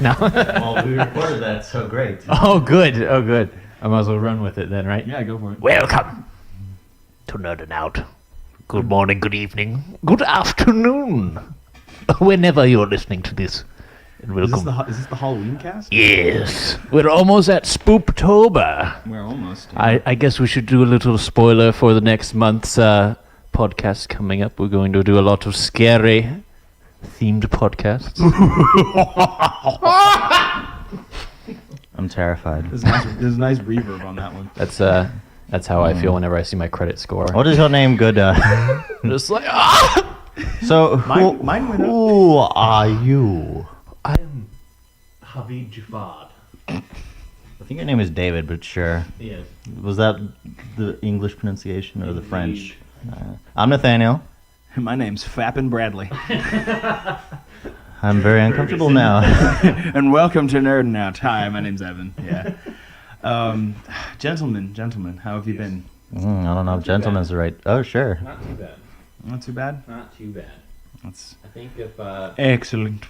No. Well, we recorded that, so great. Oh, good. Oh, good. I might as well run with it then, right? Yeah, go for it. Welcome to Nerding Out. Good morning, good evening, good afternoon. Whenever you're listening to this. And Is welcome. this the Halloween cast? Yes. We're almost at Spooptober. We're almost. Yeah. I guess we should do a little spoiler for the next month's podcast coming up. We're going to do a lot of scary themed podcasts. I'm terrified. There's a nice reverb on that one. That's how I feel whenever I see my credit score. What is your name, good? Just like, ah! So mine went up. Who are you? I am Havid Javad. I think your name is David, but sure. Yes. Was that the English pronunciation or the French? I'm Nathanael. My name's Fappin Bradley. I'm very uncomfortable now. And welcome to Nerding Out. Hi, my name's Evan. Yeah. Gentlemen, how have you been? I don't know if gentleman's right. Oh, sure. Not too bad. Not too bad. Not too bad. That's I think if excellent.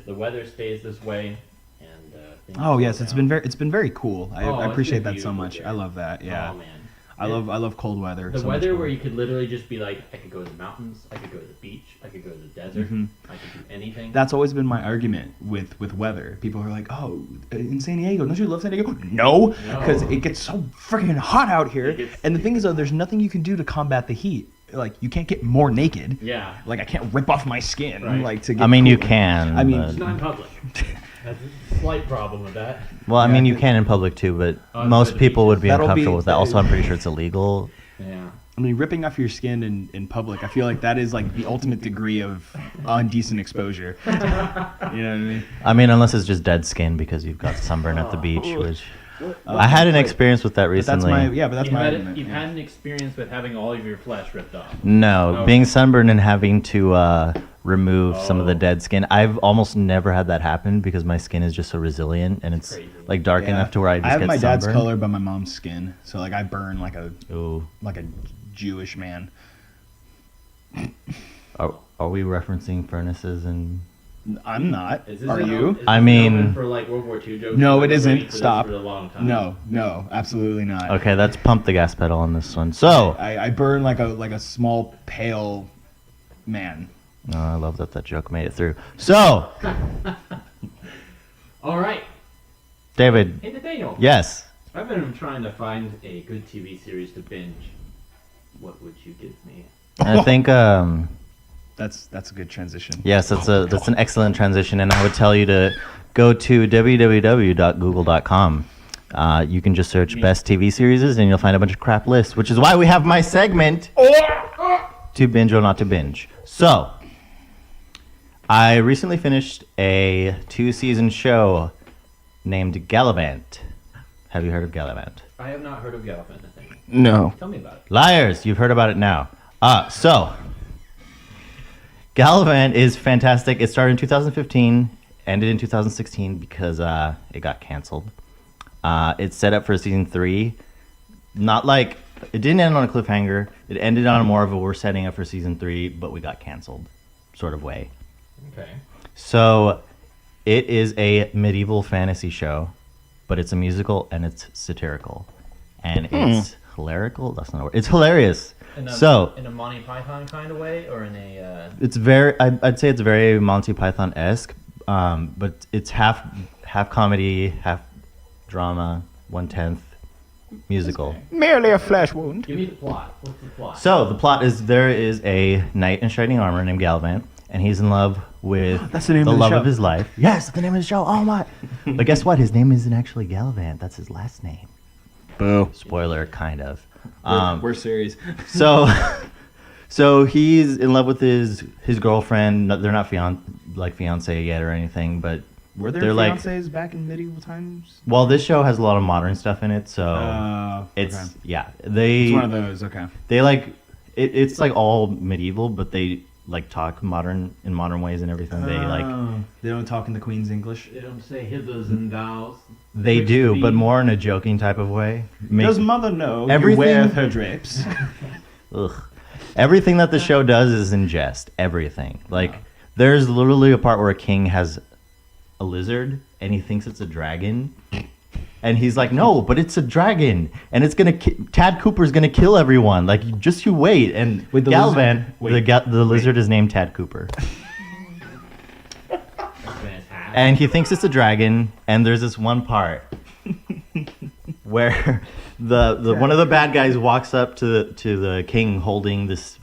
the weather stays this way and things Oh slow yes, it's down- been very cool. I Oh, it's appreciate been that so much. beautiful I here. love that. Yeah. Oh man. I love cold weather. The so much weather more. where you could literally just be like, I could go to the mountains, I could go to the beach, I could go to the desert, Mhm. I could do anything. That's always been my argument with weather. People are like, "Oh, in San Diego, don't you love San Diego?" No, because it gets so freaking hot out here. And the thing is, though, there's nothing you can do to combat the heat. Like, you can't get more naked. Yeah. Like, I can't rip off my skin. Right. Like to get. I mean, you cooler. can. I mean, but- It's not in public. That's a slight problem with that. well, I Yeah, mean, I you think- can in public too, but Oh, most but people would be that'll be- uncomfortable with that. Also, I'm pretty sure it's illegal. Yeah. I mean, ripping off your skin in public, I feel like that is like the ultimate degree of indecent exposure. You know what I mean? I mean, unless it's just dead skin because you've got sunburn at the beach, which I had an experience with that But that's recently. You've argument. You've yeah. had an experience with having all of your flesh ripped off. No, Oh. being sunburned and having to remove some of the Oh. dead skin. I've almost never had that happen because my skin is just so resilient and it's Crazy. like dark Yeah. enough to where I just have get my dad's sunburned. color, but my mom's skin. So like I burn like a Ooh. Jewish man. Are we referencing furnaces and? I'm not. Is this Are a- you? is this I a mean- moment for like World War II jokes? No, I've it been isn't. waiting for this Stop. For a long time. No, absolutely not. Okay, let's pump the gas pedal on this one. So, I burn like a small pale man. oh, I love that joke made it through. So, All right. David, Hey Nathaniel. yes. I've been trying to find a good TV series to binge. What would you give me? I think That's a good transition. yes, that's an excellent transition, and I would tell you to go to www.google.com. You can just search best TV series, and you'll find a bunch of crap lists, which is why we have my segment to binge or not to binge. So, I recently finished a 2-season show named Gallivant. Have you heard of Gallivant? I have not heard of Gallivant, Nathaniel. No. Tell me about it. Liars, you've heard about it now. So, Gallivant is fantastic. It started in 2015, ended in 2016 because it got canceled. It's set up for season 3. Not like, it didn't end on a cliffhanger. It ended on more of a we're setting up for season 3, but we got canceled sort of way. Okay. So, it is a medieval fantasy show, but it's a musical and it's satirical. And it's hilarical. That's not a word. It's hilarious. In a Monty Python kind of way, or in a It's very. I'd say it's very Monty Python-esque, but it's half comedy, half drama, 1/10 musical. Okay. Merely a flesh wound. Give me the plot. What's the plot? So the plot is there is a knight in shining armor named Gallivant, and he's in love with That's the name of the love show. of his life. Yes, the name of the show. Oh my! But guess what? His name isn't actually Gallivant. That's his last name. Boo. Spoiler, kind of. We're serious. So, so he's in love with his girlfriend. They're not fiance yet or anything, but Were there they're like, fiancés back in medieval times? well, this show has a lot of modern stuff in it, so it's okay. yeah. It's one of those. Okay. They like it's like all medieval, but they like talk in modern ways and everything. They don't talk in the Queen's English. They don't say hithers and thous. They Which do, the- but more in a joking type of way. Does mother know Everything- you wear her drapes? Ugh. Everything that the show does is in jest. Everything. Like, there's literally a part where a king has a lizard, and he thinks it's a dragon. And he's like, no, but it's a dragon, and it's gonna. Tad Cooper's gonna kill everyone. Like, just you wait. And Wait, the Galvan, lizard- the lizard is named Tad Cooper. And he thinks it's a dragon, and there's this one part where the one of the bad guys walks up to the king holding this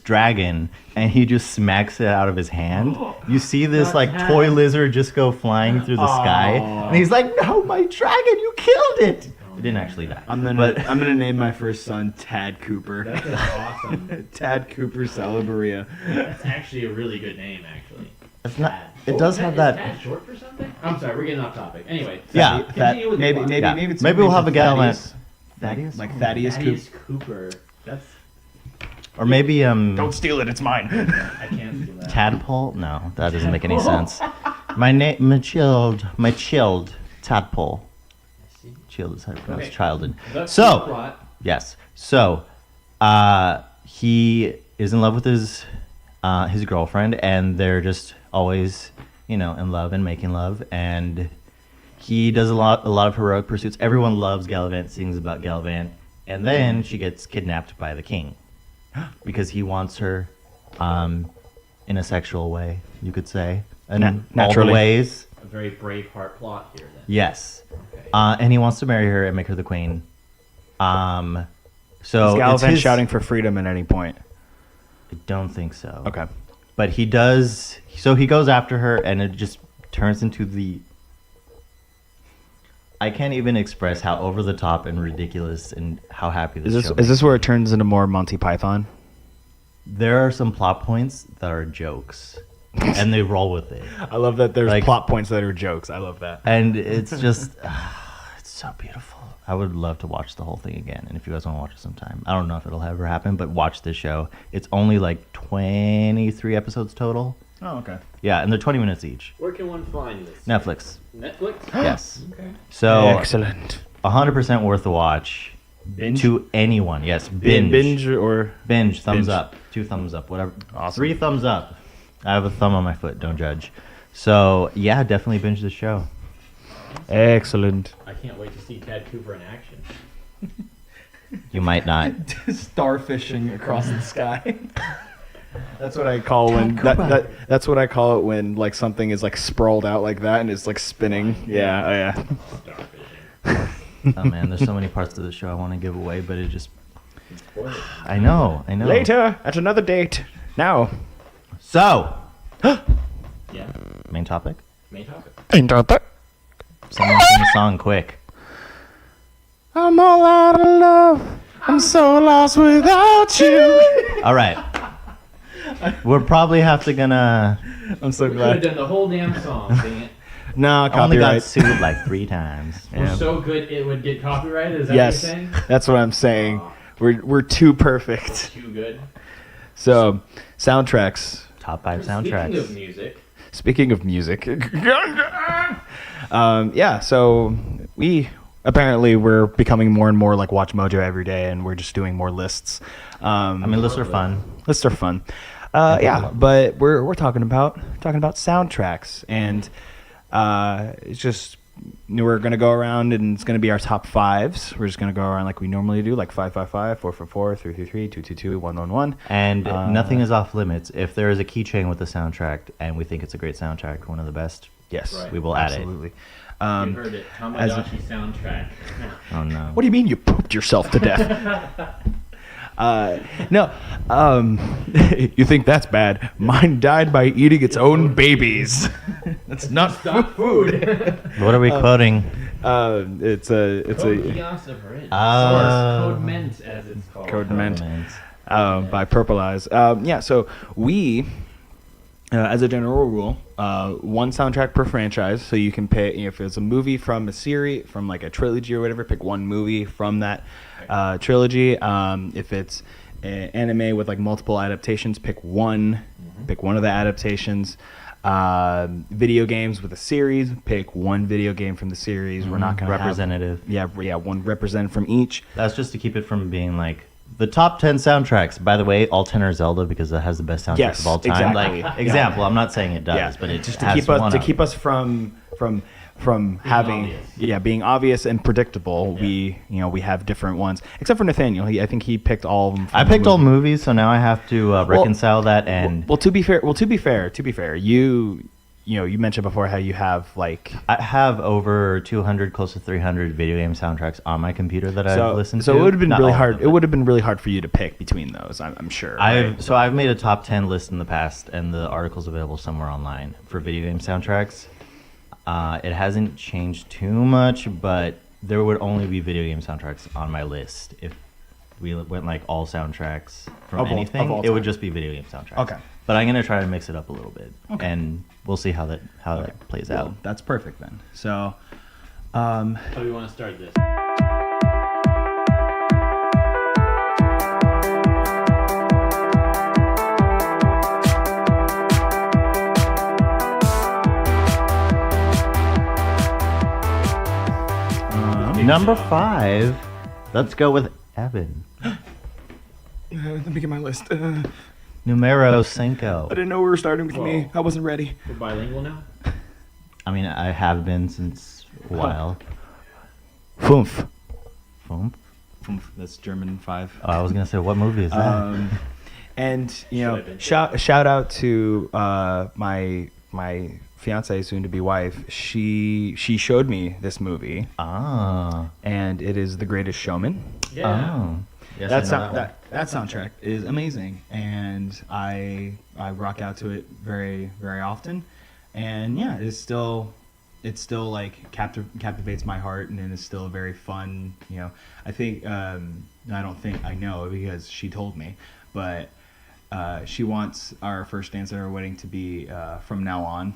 dragon, and he just smacks it out of his hand. You see this like toy lizard just go flying through the sky, and he's like, "No, my dragon! You killed it!" It didn't actually die. I'm gonna name my first son Tad Cooper. That's awesome. Tad Cooper Salabaria. That's actually a really good name, actually. It's not. Tad. It does have Is that. Tad short for something? I'm sorry, we're getting off topic. Anyway. Yeah. Continue with the plot. Maybe it's Maybe we'll have a Thaddeus. Thaddeus, Like Thaddeus Cooper. Thaddeus Cooper. That's. or maybe Don't steal it. It's mine. I can't do that. Tadpole. No, that doesn't make any sense. My chilled tadpole. Chilled is how you pronounce Okay. childed. That's So- the plot. Yes. So, he is in love with his girlfriend, and they're just always, in love and making love. And he does a lot of heroic pursuits. Everyone loves Gallivant, sings about Gallivant, and then she gets kidnapped by the king because he wants her, in a sexual way, you could say, in all the Naturally. ways. A very Braveheart plot here, then. Yes. Okay. And he wants to marry her and make her the queen. So Is it's Gallivant his- shouting for freedom at any point? I don't think so. Okay. But he does. So he goes after her, and it just turns into the. I can't even express how over the top and ridiculous and how happy this show Is this where it turns into more Monty Python? There are some plot points that are jokes, and they roll with it. I love that there's Like- plot points that are jokes. I love that. And it's just, it's so beautiful. I would love to watch the whole thing again. And if you guys want to watch it sometime, I don't know if it'll ever happen, but watch this show. It's only like 23 episodes total. Oh, okay. Yeah, and they're 20 minutes each. Where can one find this? Netflix. Netflix? Yes. Okay. So Excellent. 100% worth the watch Binge? to anyone. Yes, binge. Binge or Binge, thumbs Binge. up. 2 thumbs up, whatever. Awesome. 3 thumbs up. I have a thumb on my foot, don't judge. So, yeah, definitely binge the show. excellent. I can't wait to see Tad Cooper in action. You might not. Starfishing across the sky. That's what I call when that's what I call it when like something is like sprawled out like that and it's like spinning. Yeah, oh yeah. Starfishing. Oh, man, there's so many parts of the show I want to give away, but it just... I know. Later at another date. Now. So, Yeah. main topic. Main topic. Someone sing a song quick. I'm all out of love. I'm so lost without you. All right. We'll probably have to gonna... I'm so We could have glad. done the whole damn song, dang it. No, I only got copyright. sued like 3 times. We're Yeah. so good it would get copyrighted, is that Yes, what you're saying? that's what I'm saying. We're too perfect. Too good. So, soundtracks. Top 5 Speaking of soundtracks. music, Speaking of music, yeah. So we're becoming more and more like Watch Mojo every day, and we're just doing more lists. I mean, lists are fun. Lists are fun. Yeah, but we're talking about soundtracks, and it's just we're gonna go around, and it's gonna be our top 5s. We're just gonna go around like we normally do, like 5, 5, 5, 4, 4, 4, 3, 3, 3, 2, 2, 2, 1, 1, 1. And nothing is off limits. If there is a keychain with a soundtrack and we think it's a great soundtrack, one of the best, Yes, Right. we will add absolutely. you heard it. Tamagotchi soundtrack. it. Oh no. What do you mean you pooped yourself to death? No. You think that's bad? Mine died by eating its own babies. That's not Stop food. What are we quoting? It's a Code Geass of Red. Oh. Code Ment, as it's called. Code Ment. By Purple Eyes. Yeah. So we, as a general rule, one soundtrack per franchise. So you can pick if it's a movie from a series, from like a trilogy or whatever. Pick one movie from that trilogy. If it's an anime with like multiple adaptations, pick one. Pick one of the adaptations. Video games with a series, pick one video game from the series. We're not going to Representative. yeah, one representative from each. That's just to keep it from being like The top 10 soundtracks. By the way, all 10 are Zelda because it has the best soundtrack Yes, of all time. exactly. Like example, I'm not saying it does, Yeah, but it just has one of keep us from having obvious. being obvious and predictable. Yeah. We have different ones, except for Nathaniel. I think he picked all of them. I picked all movies, so now I have to reconcile that. And Well, to be fair, you mentioned before how you have like I have over 200, close to 300 video game soundtracks on my computer that I've listened to. So it would have been Not really all of hard. them, It but would have been really hard for you to pick between those. I'm sure. right? I've made a top 10 list in the past, and the article's available somewhere online for video game soundtracks. It hasn't changed too much, but there would only be video game soundtracks on my list. If we went like all soundtracks from Of all anything, it time. would just be video game soundtracks. Okay. But I'm gonna try to mix it up a little bit, and we'll see how that plays Well, out. that's perfect then. So, How do we want to start this? Number 5, let's go with Evan. let me get my list. Numero cinco. didn't know we were starting with me. I wasn't ready. We're bilingual now? I mean, I have been since a while. Foof. Boom. That's German 5. Oh, I was gonna say, what movie is that? And Should've been. shout out to my fiance, soon to be wife. She showed me this movie, Ah. and it is The Greatest Showman. Yeah. Oh. Yes, That I know one. that soundtrack is amazing, and I rock out to it very, very often. And yeah, it's still like captivates my heart, and it's still very fun. I think I know because she told me, but she wants our first dance at our wedding to be From Now On.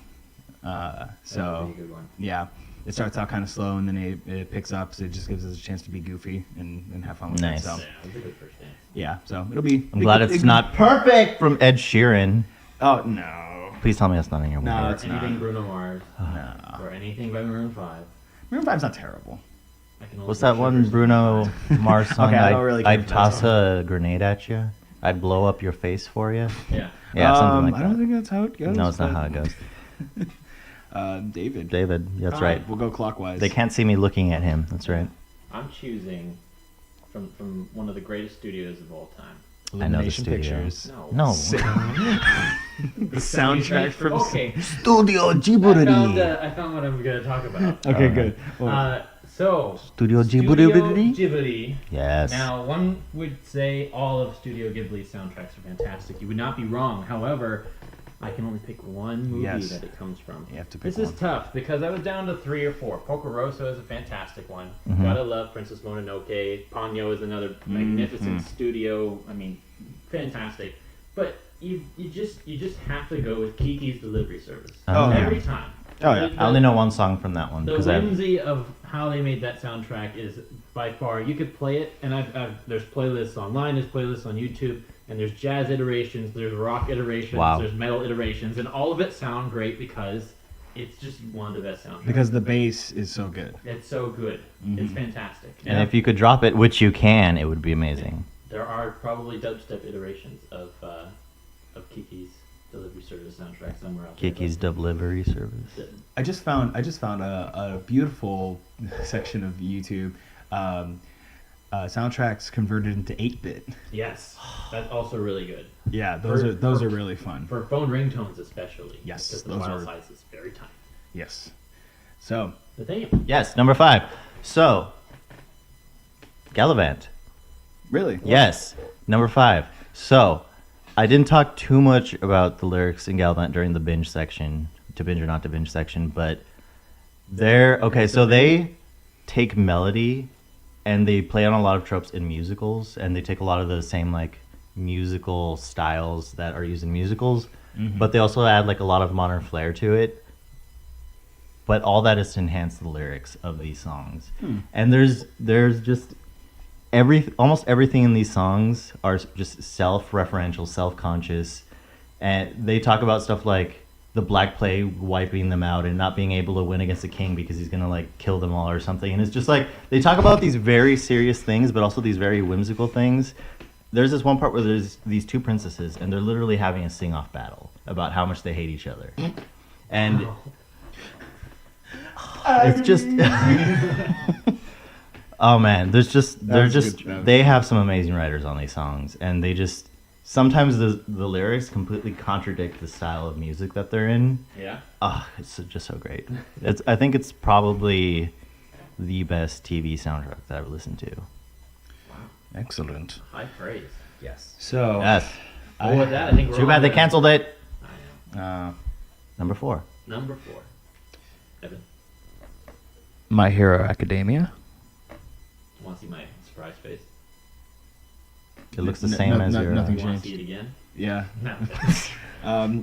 That So would be a good one. yeah, it starts out kind of slow, and then it picks up, so it just gives us a chance to be goofy and have fun with Nice. it. So Yeah, that's a good first dance. yeah, so it'll be. I'm glad it's not perfect from Ed Sheeran. Oh no, Please tell me that's not in your No, movie. Or it's anything not. Bruno Mars. no. Or anything by Maroon 5. Maroon 5's not terrible. I can only What's say that one Shivers. Bruno Mars song? Okay, I don't really care I'd for that toss song. a grenade at you. I'd blow up your face for you. Yeah. Yeah, something like I that. don't think that's how it goes. No, it's not but- how it goes. David. David, that's All right. right. We'll go clockwise. They can't see me looking at him. That's right. I'm choosing from one of the greatest studios of all time. I know the Illumination studio. Pictures. No. The soundtrack from. Okay. Studio I found what I'm going to talk about. Okay, good. So, Studio Studio Ghibli? Ghibli. Yes. Now, one would say all of Studio Ghibli's soundtracks are fantastic. You would not be wrong. However, I can only pick one movie Yes. that it comes from. You have to pick This is one. tough because I was down to 3 or 4. Porco Rosso is a fantastic one. Mhm. Gotta love Princess Mononoke. Ponyo is another magnificent studio. I mean, fantastic. But you just have to go with Kiki's Delivery Service Oh, yeah. every time. Oh, yeah. I only know one song from that one The because I. whimsy of how they made that soundtrack is by far. You could play it, and there's playlists online, there's playlists on YouTube, and there's jazz iterations, there's rock iterations, Wow. there's metal iterations, and all of it sound great because it's just one of the best soundtracks. Because the bass is so good. It's so good. It's fantastic. And if you could drop it, which you can, it would be amazing. There are probably dubstep iterations of Kiki's Delivery Service soundtrack somewhere out there. Kiki's Delivery Service. but- I just found a beautiful section of YouTube. Soundtracks converted into 8-bit. Yes, that's also really good. Yeah, those are really fun. For phone ringtones especially. Yes, Because the those file are- size is very tiny. Yes. So The thing. Yes, number 5. So, Gallivant. really, Yes, number 5. So, I didn't talk too much about the lyrics in Gallivant during the binge section, to binge or not to binge section, but so they take melody and they play on a lot of tropes in musicals, and they take a lot of the same like musical styles that are used in musicals, but they also add like a lot of modern flair to it. But all that is to enhance the lyrics of these songs. And there's just almost everything in these songs are just self-referential, self-conscious, and they talk about stuff like the Black Plague wiping them out and not being able to win against the king because he's gonna like kill them all or something. And it's just like they talk about these very serious things, but also these very whimsical things. There's this one part where there's these two princesses and they're literally having a sing-off battle about how much they hate each other, and it's just oh man, they have some amazing writers on these songs, and they just sometimes the lyrics completely contradict the style of music that they're in. Yeah. It's just so great. I think it's probably the best TV soundtrack that I've listened to. Excellent. High praise. Yes. So Yes. Well, with that, I think we're Too bad they canceled it. I know. Number 4. Number 4. Evan, My Hero Academia. want to see my surprise face? It looks the same as your. nothing Want to changed. see it again? Yeah. No.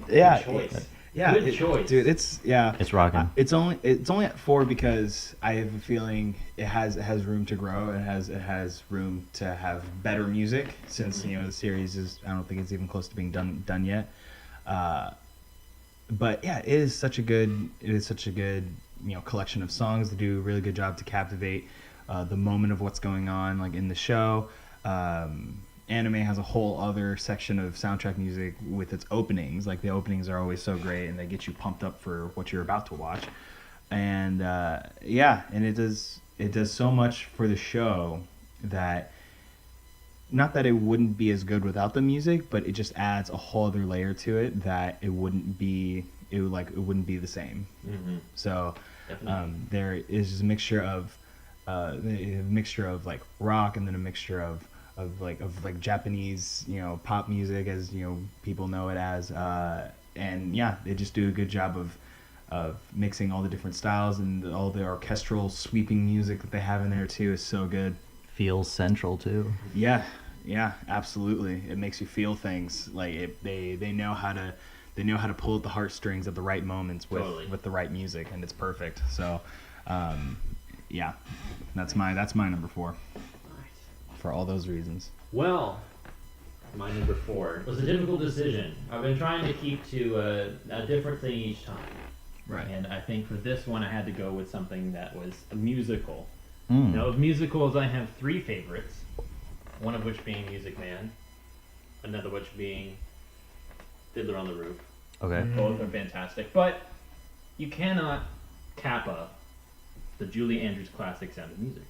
Yeah. Good choice. Yeah. Good choice. Dude, it's It's rocking. It's only at 4 because I have a feeling it has room to grow. It has room to have better music since the series is, I don't think it's even close to being done yet. But yeah, it is such a good collection of songs. They do a really good job to captivate the moment of what's going on like in the show. Anime has a whole other section of soundtrack music with its openings. Like the openings are always so great and they get you pumped up for what you're about to watch. And and it does so much for the show that, not that it wouldn't be as good without the music, but it just adds a whole other layer to it that it wouldn't be the same. Mm-hmm. So Definitely. there is just a mixture of like rock, and then a mixture of Japanese pop music, as people know it as, and yeah, they just do a good job of mixing all the different styles, and all the orchestral sweeping music that they have in there too is so good. Feels central too. Yeah, absolutely. It makes you feel things. Like they know how to pull at the heartstrings at the right moments with the right music, and it's perfect. So, yeah, that's my number 4 for all those reasons. Well, my number 4 was a difficult decision. I've been trying to keep to a different thing each time. Right. And I think for this one, I had to go with something that was a musical. Mm. Now, of musicals, I have 3 favorites. One of which being Music Man, another which being Fiddler on the Roof. Okay. Both are fantastic, but you cannot kappa the Julie Andrews classic Sound of Music.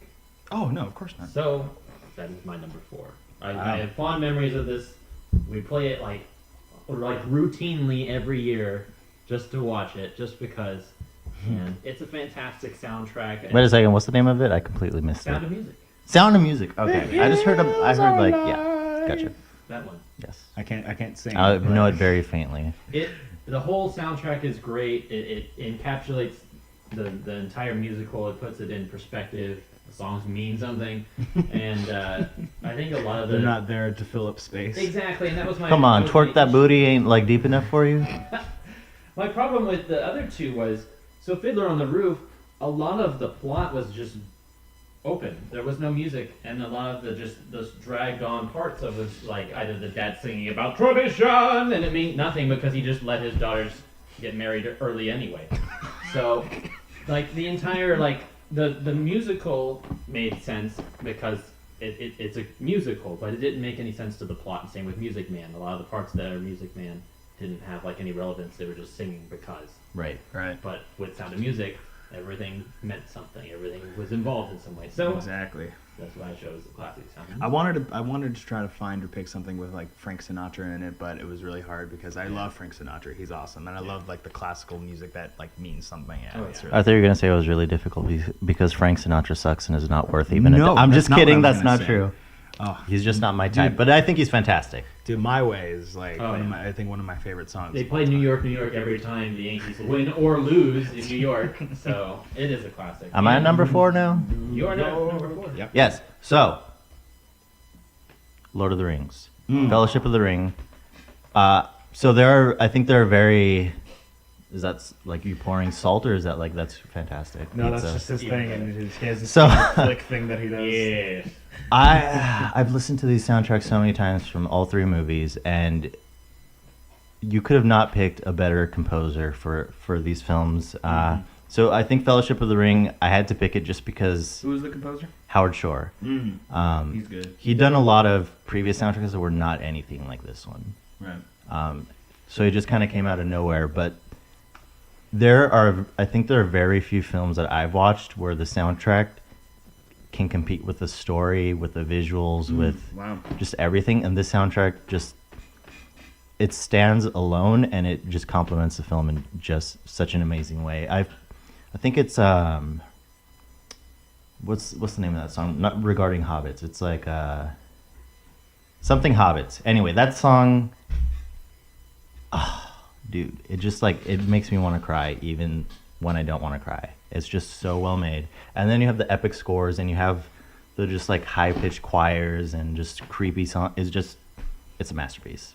Oh no, of course not. So that is my number 4. I Wow. have fond memories of this. We play it like routinely every year just to watch it, just because. And it's a fantastic soundtrack. Wait a second. What's the name of it? I completely missed Sound it. of Music. Sound of Music. Okay. I just heard. I heard like yeah. Gotcha. That one. Yes. I can't sing. I know it very faintly. The whole soundtrack is great. It encapsulates the entire musical. It puts it in perspective. The songs mean something, and I think a lot of They're not there to fill up space. exactly. And that was my Come on, twerk that booty ain't like deep enough for you. My problem with the other 2 was, so Fiddler on the Roof, a lot of the plot was just open. There was no music, and a lot of those dragged on parts of it, like either the dad singing about tradition, and it meant nothing because he just let his daughters get married early anyway. So, like the entire the musical made sense because it's a musical, but it didn't make any sense to the plot. And same with Music Man. A lot of the parts that are Music Man didn't have any relevance. They were just singing because. Right. But with Sound of Music, everything meant something. Everything was involved in some way. So Exactly. that's why I chose the classic Sound of Music. I wanted to try to find or pick something with like Frank Sinatra in it, but it was really hard because I love Frank Sinatra. He's awesome, and I love like the classical music that like means something. Yeah, Oh, it's yeah. really I thought you were gonna say it was really difficult because Frank Sinatra sucks and is not worth even. No, I'm that's just not what I kidding. was That's gonna not say. true. Oh, He's just not my type, Dude. but I think he's fantastic. dude, My Way is like Oh, one of yeah. I think one of my favorite songs. They of play all New time. York every time the Yankees win or lose in New York. So it is a classic. Am I at number 4 now? You are number 4. Yep. Yes. So, Lord of the Rings, Fellowship of the Ring. So I think there are very. Is that like you pouring salt, or is that like that's fantastic? No, Pizza. that's just his thing, and he has this So- flick thing that he does. Yes. I've listened to these soundtracks so many times from all 3 movies, and you could have not picked a better composer for these films. So I think Fellowship of the Ring, I had to pick it just because Who was the composer? Howard Shore. He's good. He'd done a lot of previous soundtracks that were not anything like this one. Right. So it just kind of came out of nowhere. But I think there are very few films that I've watched where the soundtrack can compete with the story, with the visuals, with Wow. just everything. And this soundtrack it stands alone, and it just complements the film in just such an amazing way. I think it's what's the name of that song? Not regarding hobbits. It's like something hobbits. Anyway, that song, dude, it just like it makes me want to cry even when I don't want to cry. It's just so well made. And then you have the epic scores, and you have the just like high pitched choirs and just creepy song. It's a masterpiece.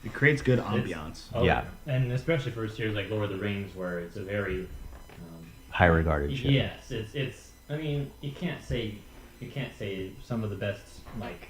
It creates good ambiance. Yeah. And especially for a series like Lord of the Rings, where it's a very High regarded show. yes, it's. I mean, you can't say some of the best like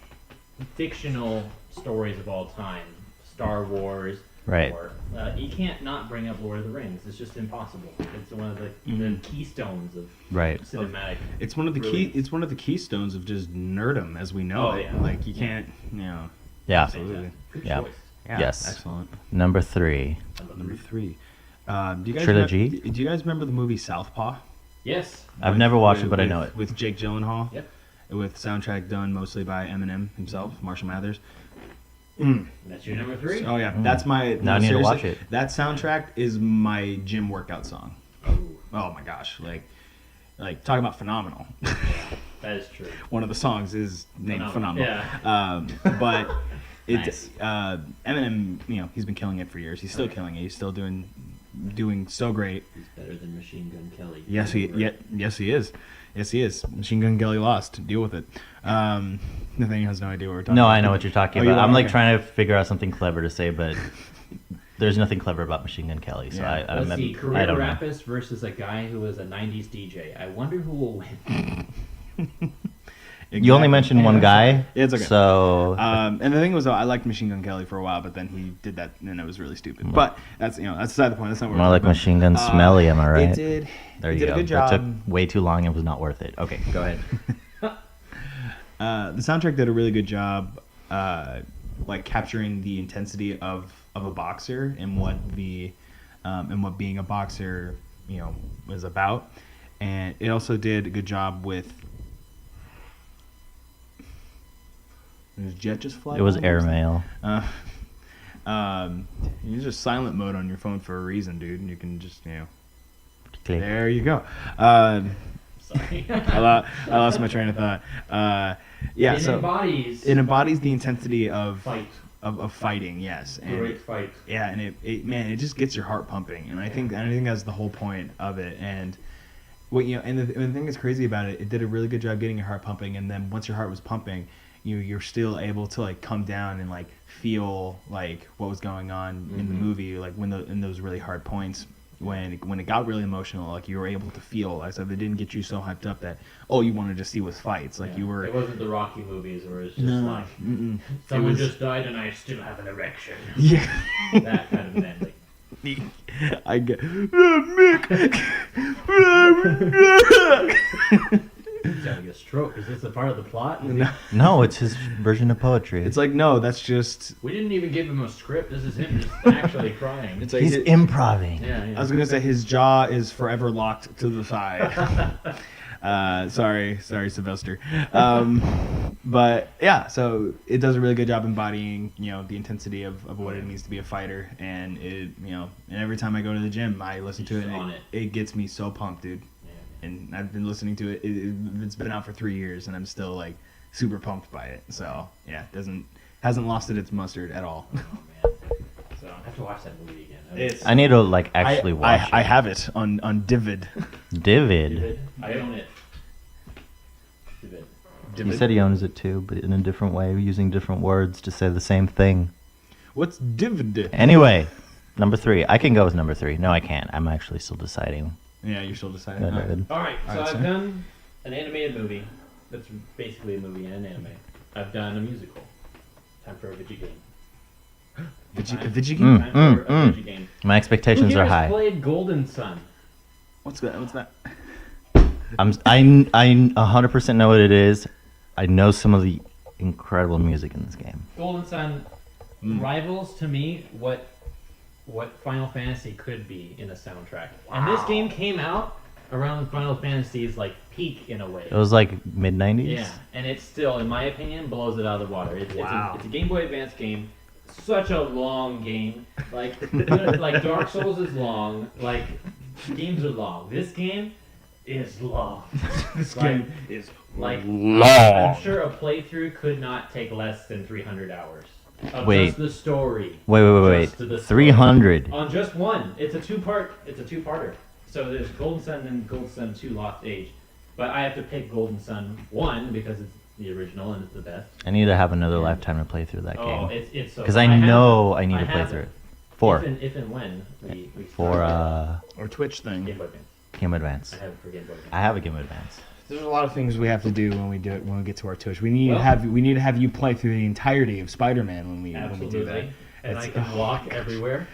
fictional stories of all time, Star Wars. Right. Or, you can't not bring up Lord of the Rings. It's just impossible. It's one of the keystones of Right. cinematic. It's one of the brilliance. It's one of the keystones of just nerdom as we know Oh, it. yeah. Like you can't, you know. Yeah. Absolutely. Good Yeah. choice. Yeah, Yes. Excellent. Number 3. Number 3. Do you guys Trilogy? Do you guys remember the movie Southpaw? Yes. I've never watched it, but I know it. With Jake Gyllenhaal. Yep. With soundtrack done mostly by Eminem himself, Marshall Mathers. That's your number 3. Oh yeah, that's my. Now I need to seriously, watch it. That soundtrack is my gym workout song. Oh, Oh my gosh, like talk about phenomenal. that is true. One of the songs is named Phenomenal. Yeah. But Nice. Eminem, you know, he's been killing it for years. He's still killing it. He's still doing so great. He's better than Machine Gun Kelly. Yes, he is. Yes, he is. Machine Gun Kelly lost. Deal with it. Nathaniel has no idea what we're talking No, about. I know what you're talking Oh, you about. I'm are? like Okay. trying to figure out something clever to say, but there's nothing clever about Machine Gun Kelly. So Yeah. I Let's see, I career don't know. rapist versus a guy who was a 90s DJ. I wonder who will win. You only mentioned one guy. It's okay. So And the thing was, though, I liked Machine Gun Kelly for a while, but then he did that, and it was really stupid. But that's that's beside the point. That's not what more we're like talking about. Machine Gun Smelly, am I right? It did. There it you did go. a good That job. took way too long and was not worth it. Okay, go ahead. The soundtrack did a really good job, like capturing the intensity of a boxer and what being a boxer, was about. And it also did a good job with. Did his jet just fly? It was by? airmail. Use just silent mode on your phone for a reason, dude. And you can just, Click. there you go. Sorry. I lost my train of thought. Yeah, it so embodies it embodies the intensity of fight. of fighting, yes, and Great fight. yeah, and it just gets your heart pumping, and I think that's the whole point of it. And and the thing that's crazy about it, it did a really good job getting your heart pumping, and then once your heart was pumping, you're still able to like come down and like feel like what was going on in the movie, like in those really hard points. When it got really emotional, like you were able to feel, like, so it didn't get you so hyped up that all you wanted to see was fights. Like you were. It wasn't the Rocky movies where it's just No, like mm-mm. someone It was- just died and I still have an erection. Yeah. That kind of event. Like, I get he's having a stroke. Is this a part of the plot? No. No, it's his version of poetry. It's like, no, that's just. We didn't even give him a script. This is him just actually crying. It's like he's improving. Yeah. I was gonna say his jaw is forever locked to the side. Sorry, Sylvester. But yeah, so it does a really good job embodying, the intensity of what it means to be a fighter, and and every time I go to the gym, I listen to You're it. just And on it gets me so pumped, dude. Yeah. And I've been listening to it. It's been out for 3 years, and I'm still like super pumped by it. So yeah, hasn't lost its mustard at all. Oh man. So I have to watch that movie again. I need to like actually watch I it. have it on Divid. Divid. I own it. Vivid. He said he owns it too, but in a different way, using different words to say the same thing. What's Divid? Anyway, number 3. I can go with number 3. No, I can't. I'm actually still deciding. Yeah, you're still deciding. Go All right. ahead. All right, so Alright, I've sir. done an animated movie. That's basically a movie and an anime. I've done a musical. Time for a video game. Video Mm. game? Time for a video game. My Who expectations here are has high. played Golden Sun? What's that? I 100% know what it is. I know some of the incredible music in this game. Golden Sun rivals to me what Final Fantasy could be in a soundtrack. And this game came out around Final Fantasy's like peak in a way. It was like mid 90s. Yeah, and it still, in my opinion, blows it out of the water. It's a Game Boy Advance game. Such a long game. Like like Dark Souls is long. Like games are long. This game is long. This game is Like I'm sure a playthrough could not take less than 300 hours. Of Wait. just the story. Wait. Just to the story. 300. On just one. It's a two-parter. So there's Golden Sun and Golden Sun 2 Lost Age. But I have to pick Golden Sun 1 because it's the original and it's the best. I need to have another lifetime to play through that Oh, game. it's so Because I I have know it. I need to play have through it. it. 4. If and when we For start or Twitch thing. Game Boy Advance. Game Advance. I have it for Game Boy Advance. I have a Game Advance. There's a lot of things we have to do when we get to our Twitch. We need Well- to have you play through the entirety of Spider-Man when we do that. Absolutely. And I It's- can walk everywhere.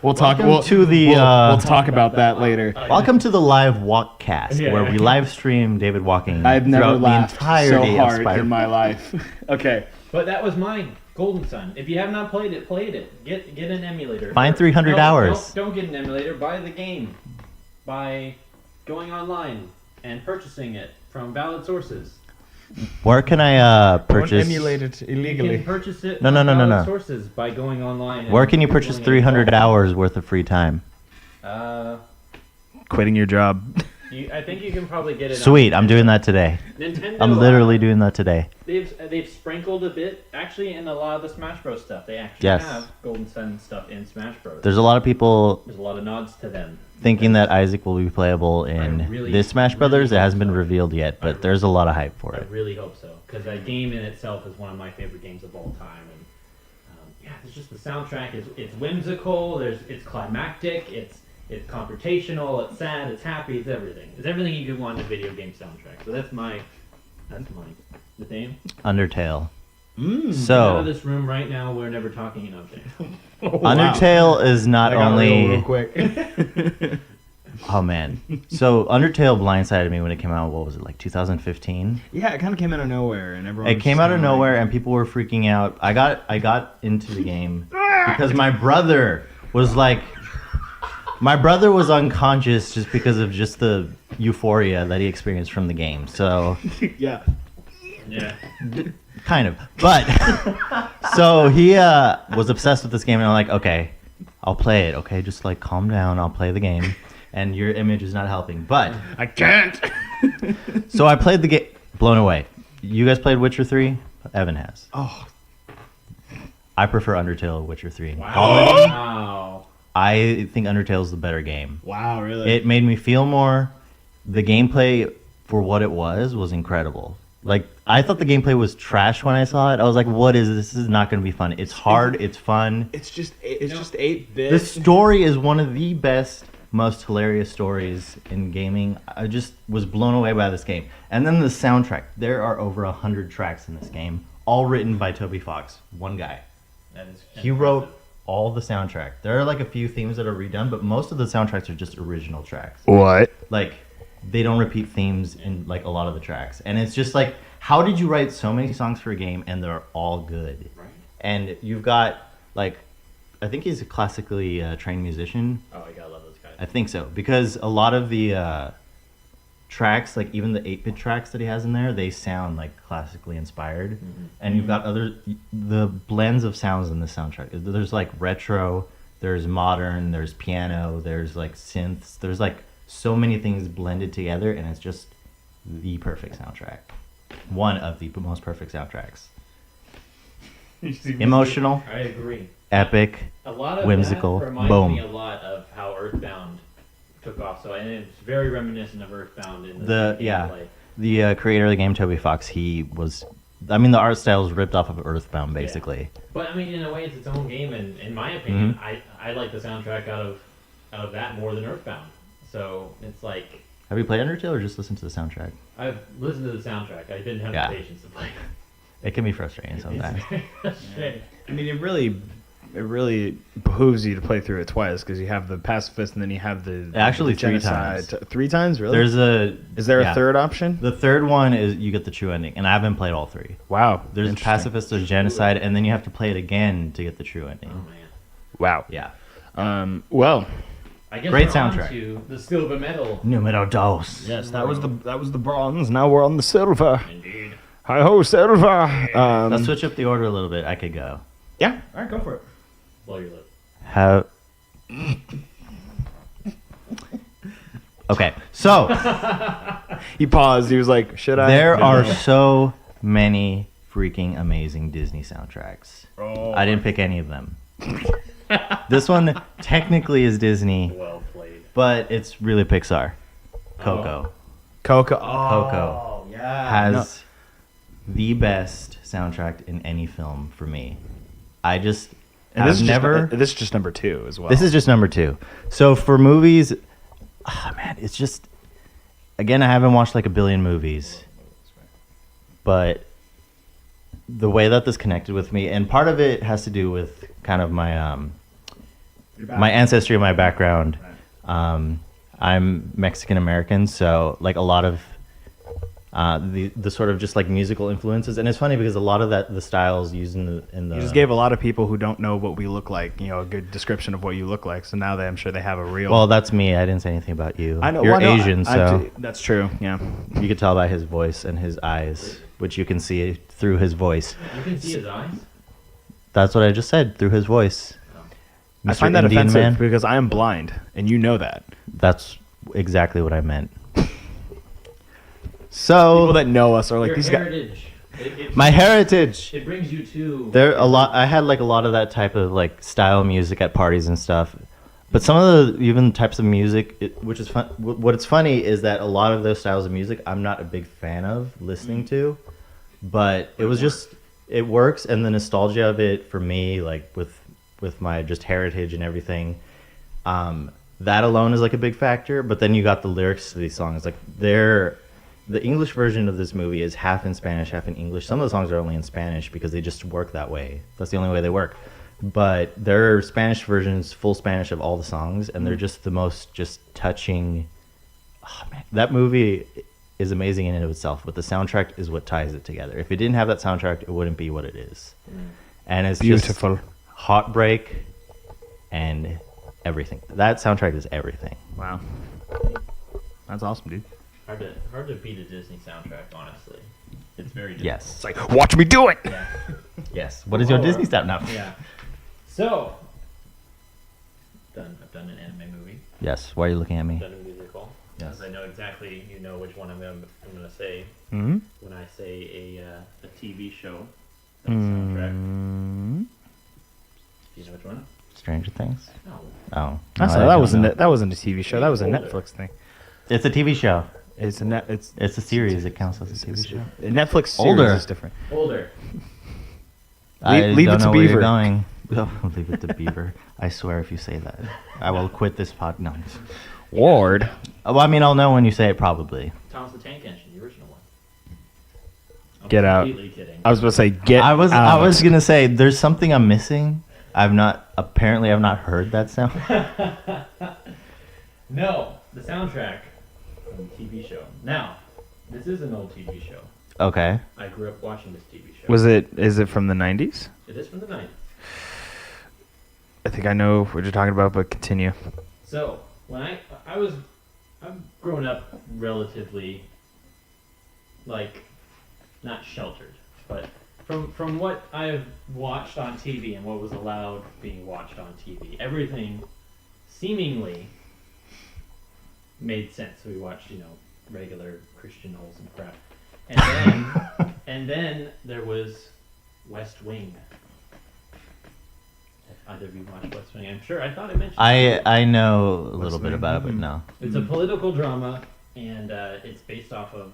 We'll talk. Welcome to the, We'll talk about that later. Welcome to the live walkcast, Yeah. where we live stream David walking I've never throughout the laughed so entirety of hard Spider. in my life. Okay. But that was mine. Golden Sun. If you have not played it, Get an emulator. Find 300 hours. Don't get an emulator. Buy the game by going online and purchasing it from valid sources. Where can I Don't purchase? emulate it You can illegally. purchase it No, from no, no, no, valid no. sources by going online. And Where can you purchase Googling it. 300 hours worth of free time? Quitting your job. I think you can probably get it. Sweet, on I'm doing that today. Nintendo. I'm literally doing that today. They've sprinkled a bit actually in a lot of the Smash Bros stuff. They actually Yes. have Golden Sun stuff in Smash Bros. There's a lot of people There's a lot of nods to them. thinking that Isaac will be playable in really- this Smash Brothers. It really hasn't been hope so. revealed yet, but there's a lot of hype for I it. really hope so, because that game in itself is one of my favorite games of all time. And yeah, it's just the soundtrack is it's whimsical. It's climactic. It's confrontational. It's sad. It's happy. It's everything. It's everything you could want in a video game soundtrack. So that's mine. The theme. Undertale. Out of So, this room right now, we're never talking in Undertale. Undertale is not I got real only. quick. Oh man. So Undertale blindsided me when it came out. What was it, like 2015? Yeah, it kind of came out of nowhere, and everyone. It was came just out of kinda like- nowhere and people were freaking out. I got into the game because my brother was like, my brother was unconscious just because of just the euphoria that he experienced from the game. So Yeah. Yeah. kind of, but so he was obsessed with this game, and I'm like, okay, I'll play it. Okay, just like calm down. I'll play the game, and your image is not helping. But I can't. so I played the game, blown away. You guys played Witcher 3? Evan has. Oh, I prefer Undertale to Witcher 3. Wow. I think Undertale is the better game. wow, really? It made me feel more. The gameplay for what it was incredible. Like, I thought the gameplay was trash when I saw it. I was like, what is this? This is not going to be fun. It's hard. It's fun. It's just 8-bit. The story is one of the best, most hilarious stories in gaming. I just was blown away by this game. And then the soundtrack. There are over 100 tracks in this game, all written by Toby Fox, one guy. That is He wrote all the soundtrack. There are like a few themes that are redone, but most of the soundtracks are just original tracks. What? Like, they don't repeat themes in like a lot of the tracks. And it's just like, how did you write so many songs for a game and they're all good? Right. And you've got like, I think he's a classically trained musician. Oh, I gotta love those guys. I think so, because a lot of the tracks, like even the 8-bit tracks that he has in there, they sound like classically inspired. And you've got the blends of sounds in the soundtrack. There's like retro, there's modern, there's piano, there's like synths, there's like so many things blended together, and it's just the perfect soundtrack. One of the most perfect soundtracks. Emotional, I agree. epic, A lot of whimsical, that reminds boom. me a lot of how Earthbound took off. So, and it's very reminiscent of Earthbound in gameplay. The creator of the game, Toby Fox, he was. I mean, the art style is ripped off of Earthbound, basically. But I mean, in a way, it's its own game, and in my opinion, Mm-hmm. I like the soundtrack out of that more than Earthbound. So it's like Have you played Undertale or just listened to the soundtrack? I've listened to the soundtrack. I didn't have Yeah. the patience to play. It can be frustrating sometimes. I mean, it really behooves you to play through it twice because you have the pacifist and then you have the Actually, the 3 genocide. times. 3 times, really? Is there yeah. a third option? The third one is you get the true ending, and I haven't played all 3. Wow. There's Interesting. pacifist, there's genocide, and then you have to play it again to get the true ending. Oh man. Wow. Yeah. Well, I guess Great we're soundtrack. on to the silver medal. Numero dos. yes, that was the bronze. Now we're on the silver. Indeed. Hi ho, silver. Let's switch up the order a little bit. I could go. Yeah. All right, go for it. Blow your lip. How? Okay, so He paused. He was like, "Should I?" there are so many freaking amazing Disney soundtracks. Oh. I didn't pick any of them. This one technically is Disney, Well played. but it's really Pixar. Coco. Coco. Coco yeah. has the best soundtrack in any film for me. This I've is never. This is just number 2 as well. This is just number 2. So for movies, man, it's just. Again, I haven't watched like a billion movies, but the way that this connected with me, and part of it has to do with kind of my my ancestry, my background. I'm Mexican American, so like a lot of the sort of just like musical influences, and it's funny because a lot of the styles used in the You just gave a lot of people who don't know what we look like, a good description of what you look like. So now I'm sure they have a real. Well, that's me. I didn't say anything about you. I know You're well, no, Asian, so that's true. Yeah. you could tell by his voice and his eyes, which you can see through his voice. You can see his eyes. That's what I just said, through his voice. I Mr. find that Indian offensive Man. because I am blind, and you know that. That's exactly what I meant. People So that know us are like Your these guys. heritage. my heritage. It brings you to. There a lot. I had like a lot of that type of like style music at parties and stuff. But some of the even types of music, which is fun. What's funny is that a lot of those styles of music I'm not a big fan of listening to, but it was just it works, and the nostalgia of it for me, like with my just heritage and everything, that alone is like a big factor. But then you got the lyrics to these songs, like the English version of this movie is half in Spanish, half in English. Some of the songs are only in Spanish because they just work that way. That's the only way they work. But there are Spanish versions, full Spanish of all the songs, and they're just the most just touching. Oh, man, that movie is amazing in and of itself, but the soundtrack is what ties it together. If it didn't have that soundtrack, it wouldn't be what it is. And it's Beautiful. just heartbreak and everything. That soundtrack is everything. Wow. That's awesome, dude. Hard to beat a Disney soundtrack, honestly. It's very difficult. Yes. It's like, watch me do it. Yeah. Yes. What is your Disney stuff now? Yeah. So, I've done an anime movie. Yes. Why are you looking at me? Done a musical. Yes. Because I know exactly, which one I'm going to say Mm-hmm. when I say a TV show. That's soundtrack. Mm-hmm. Do you know which one? Stranger Things? No. Oh. That's no, I that don't wasn't know. that wasn't a TV show. That was a Older. Netflix thing. It's a TV show. It's a It's a series. It counts as a TV show. a Netflix series Older. is different. Older. I leave don't it to know where Beaver. you're going. Leave it to Beaver. I swear if you say that, I will quit this pod. No. Ward. Well, I mean, I'll know when you say it, probably. Thomas the Tank Engine, the original one. I'm Get out. completely kidding. I was about to say get. I was out. gonna say there's something I'm missing. I've not heard that sound. No, the soundtrack from the TV show. Now, this is an old TV show. Okay. I grew up watching this TV show. Is it from the 90s? It is from the 90s. I think I know what you're talking about, but continue. So, when I've grown up relatively, like, not sheltered, but from what I've watched on TV and what was allowed being watched on TV, everything seemingly made sense. We watched, regular Christian wholesome crap. And then there was West Wing. Have either of you watched West Wing? I'm sure. I thought I mentioned it. I know a little bit Wing? about it, but no. It's a political drama, and it's based off of,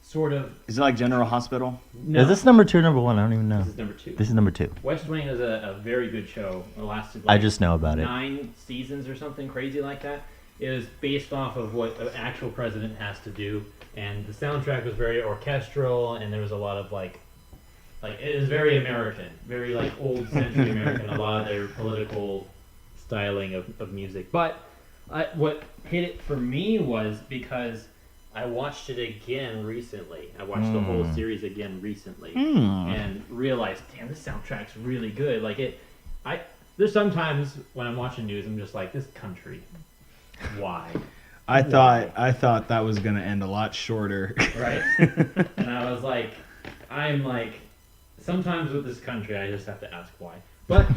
sort of... Is it like General Hospital? No, Is this number 2 or number 1? I don't even know. this is number 2. This is number 2. West Wing is a very good show. It lasted, I just know about it. 9 seasons or something crazy like that. It was based off of what an actual president has to do, and the soundtrack was very orchestral, and there was a lot of Like it is very American, very like old century American. A lot of their political styling of music. But what hit it for me was because I watched it again recently. I watched the whole series again recently and realized, damn, this soundtrack's really good. Like there's sometimes when I'm watching news, I'm just like, this country, why? I thought that was gonna end a lot shorter. Right? And I was like, sometimes with this country, I just have to ask why. But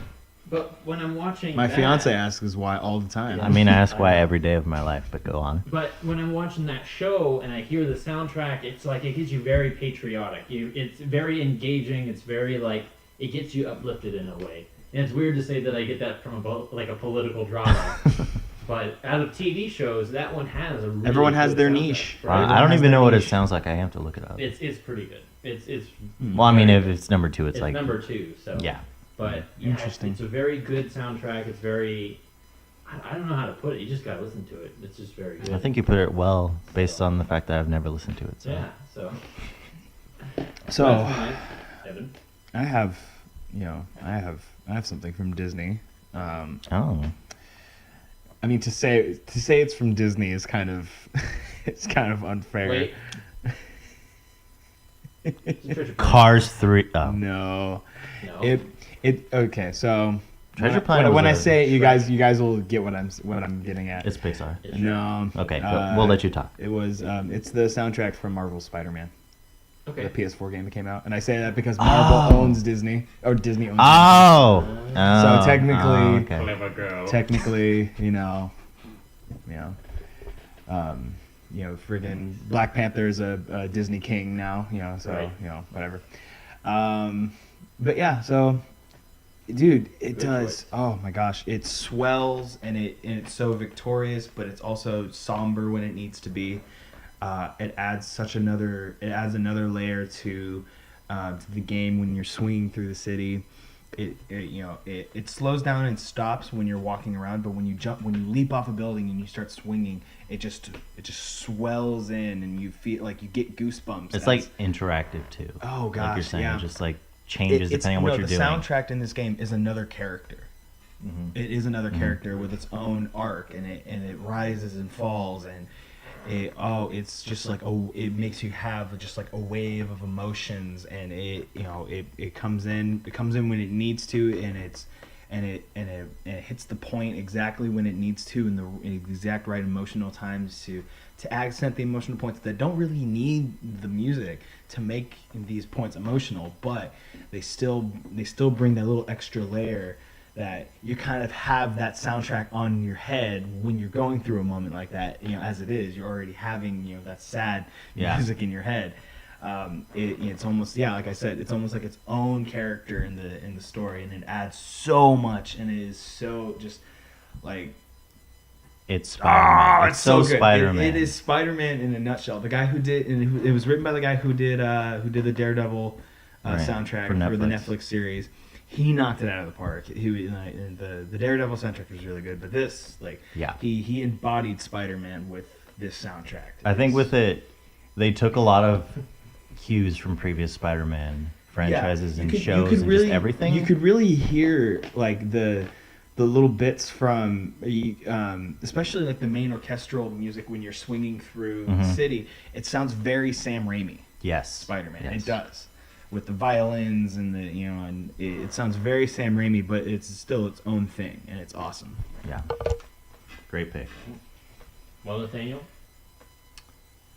when I'm watching My that, fiance asks why all the time. I mean, I ask why every day of my life, but go on. But when I'm watching that show and I hear the soundtrack, it's like it gets you very patriotic. It's very engaging. It's very like it gets you uplifted in a way. And it's weird to say that I get that from a political drama. But out of TV shows, that one has a really Everyone has good their soundtrack, niche. right? I don't has even their know what it niche. sounds like. I have to look it up. It's pretty good. It's Well, I mean, if it's number 2, it's like number 2. So yeah. But yeah, Interesting. It's a very good soundtrack. It's very I don't know how to put it. You just gotta listen to it. It's just very good. I think you put it well based on the fact that I've never listened to it. So. Yeah. So. So Nice. Evan. I have something from Disney. Oh. I mean, to say it's from Disney is kind of it's kind of unfair. Wait. Cars 3. Oh. No. No. It okay. So Treasure Planet when I was a- say it, you guys will get what I'm getting at. It's Pixar. No. Okay, we'll let you talk. It was it's the soundtrack from Marvel's Spider-Man, Okay. the PS4 game that came out, and I say that because Marvel owns Disney, or Disney owns. Oh. So technically- okay. Clever girl. Technically, friggin' Black Panther's a Disney king now, so Right. whatever. But yeah, so dude, it does. Oh my gosh, it swells and it's so victorious, but it's also somber when it needs to be. It adds another layer to the game when you're swinging through the city. It slows down and stops when you're walking around, but when you leap off a building and you start swinging, it just swells in and you feel like you get goosebumps. It's like interactive too. Oh Like gosh, you're saying, yeah. it just like changes depending on what you're the doing. soundtrack in this game is another character. Mhm. It is another character with its own arc, and it rises and falls, and it's just like it makes you have just like a wave of emotions, and it comes in when it needs to, and it hits the point exactly when it needs to, in the exact right emotional times to accent the emotional points that don't really need the music to make these points emotional, but they still bring that little extra layer that you kind of have that soundtrack on your head when you're going through a moment like that. As it is, you're already having that sad music in your head. It's almost like I said, it's almost like its own character in the story, and it adds so much, and it is so just like It's Spider-Man. It's so good. Spider-Man. It is Spider-Man in a nutshell. The guy who did, and it was written by the guy who did the Daredevil Right, soundtrack for for the Netflix. Netflix series. He knocked it out of the park. And the Daredevil soundtrack was really good, but this, Yeah. he embodied Spider-Man with this soundtrack. I think with it, they took a lot of cues from previous Spider-Man franchises and shows and just everything. You could really hear like the little bits from, especially like the main orchestral music when you're swinging through the city. It sounds very Sam Raimi Yes. Spider-Man. Yes. It does, with the violins and and it sounds very Sam Raimi, but it's still its own thing, and it's awesome. Yeah. Great pick. Well, Nathaniel,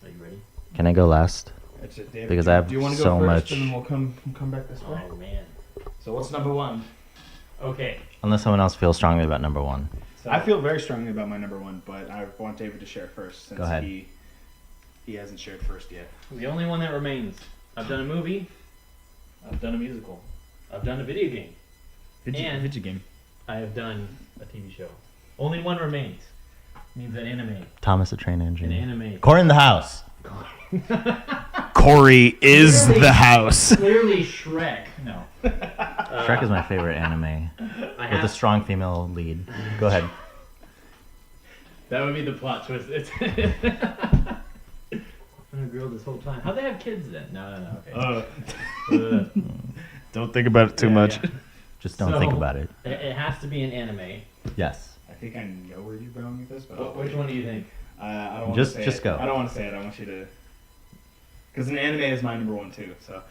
are you ready? Can I go last? That's it, David. Because I have Do you want to so go first, much- and then we'll come back this way? Oh man. So what's number one? Okay. Unless someone else feels strongly about number 1. So I feel very strongly about my number one, but I want David to share first since Go ahead. he hasn't shared first yet. the only one that remains. I've done a movie. I've done a musical. I've done a video game. And- Video game. I have done a TV show. Only one remains. Means an anime. Thomas the Train An Engineer. anime. Core in the house. Corey is Clearly- the house. Clearly Shrek. No. Shrek is my favorite anime I with a have, strong female lead. Go ahead. that would be the plot twist. It's on a grill this whole time. How'd they have kids then? No. Okay. Don't think about it too Yeah, much. yeah. Just don't So, think about it. It has to be an anime. Yes. I think I know where you're going with this, but Which one do you think? I don't want Just- to say just it. go. I don't want to say it. I want you to, because an anime is my number one too. So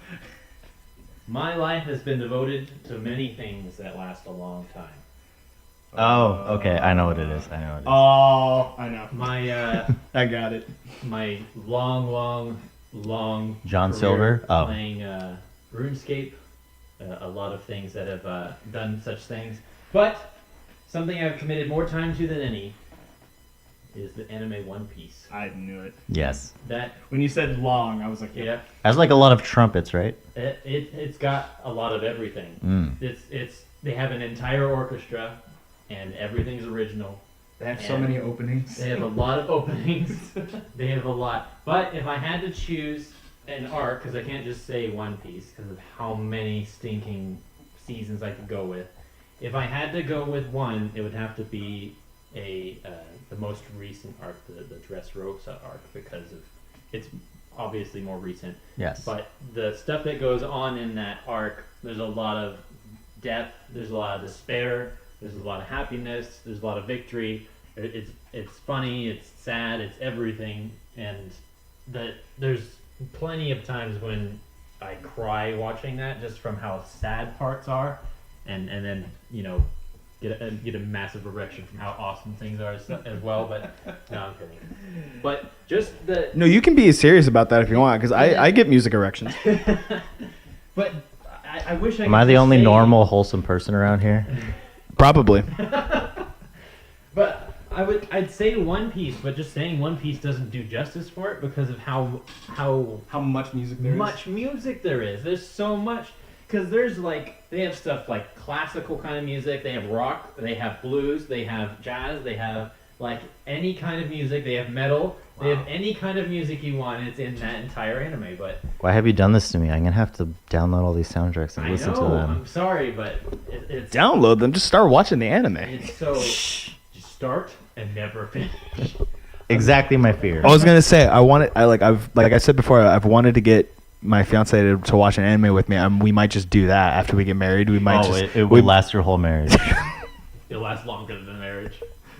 My life has been devoted to many things that last a long time. Oh, okay. I know what it is. I know what it is. oh, I know. My I got it. my long John career Silver? Oh. playing RuneScape. A lot of things that have done such things, but something I've committed more time to than any is the anime One Piece. I knew it. Yes. That When you said long, I was like, yeah, Has like a lot of trumpets, right? it's got a lot of everything. Mm. It's they have an entire orchestra, and everything's original. They have so And many openings. They have a lot of openings. They have a lot. But if I had to choose an arc, because I can't just say One Piece because of how many stinking seasons I could go with. If I had to go with one, it would have to be the most recent arc, the Dressrosa arc, because of it's obviously more recent. Yes. But the stuff that goes on in that arc, there's a lot of death, there's a lot of despair, there's a lot of happiness, there's a lot of victory. It's funny, it's sad, it's everything, and there's plenty of times when I cry watching that just from how sad parts are, and then get a massive erection from how awesome things are as well. But no, I'm kidding. But just the No, you can be serious about that if you want, because I get music erections. but I wish I. Am could I the just only say- normal, wholesome person around here? Probably. But I'd say One Piece, but just saying One Piece doesn't do justice for it because of how How much music there is. much music there is. There's so much because there's they have stuff like classical kind of music. They have rock. They have blues. They have jazz. They have any kind of music. They have metal. They have any kind of music you want. And it's in that entire anime. But Why have you done this to me? I'm gonna have to download all these soundtracks and I listen know to them. I'm sorry, but it's Download them. Just start watching the anime. it's so just start and never finish. Exactly my fear. I was gonna say I said before, I've wanted to get my fiance to watch an anime with me. We might just do that after we get married. We might it will last your whole marriage. It'll last longer than marriage.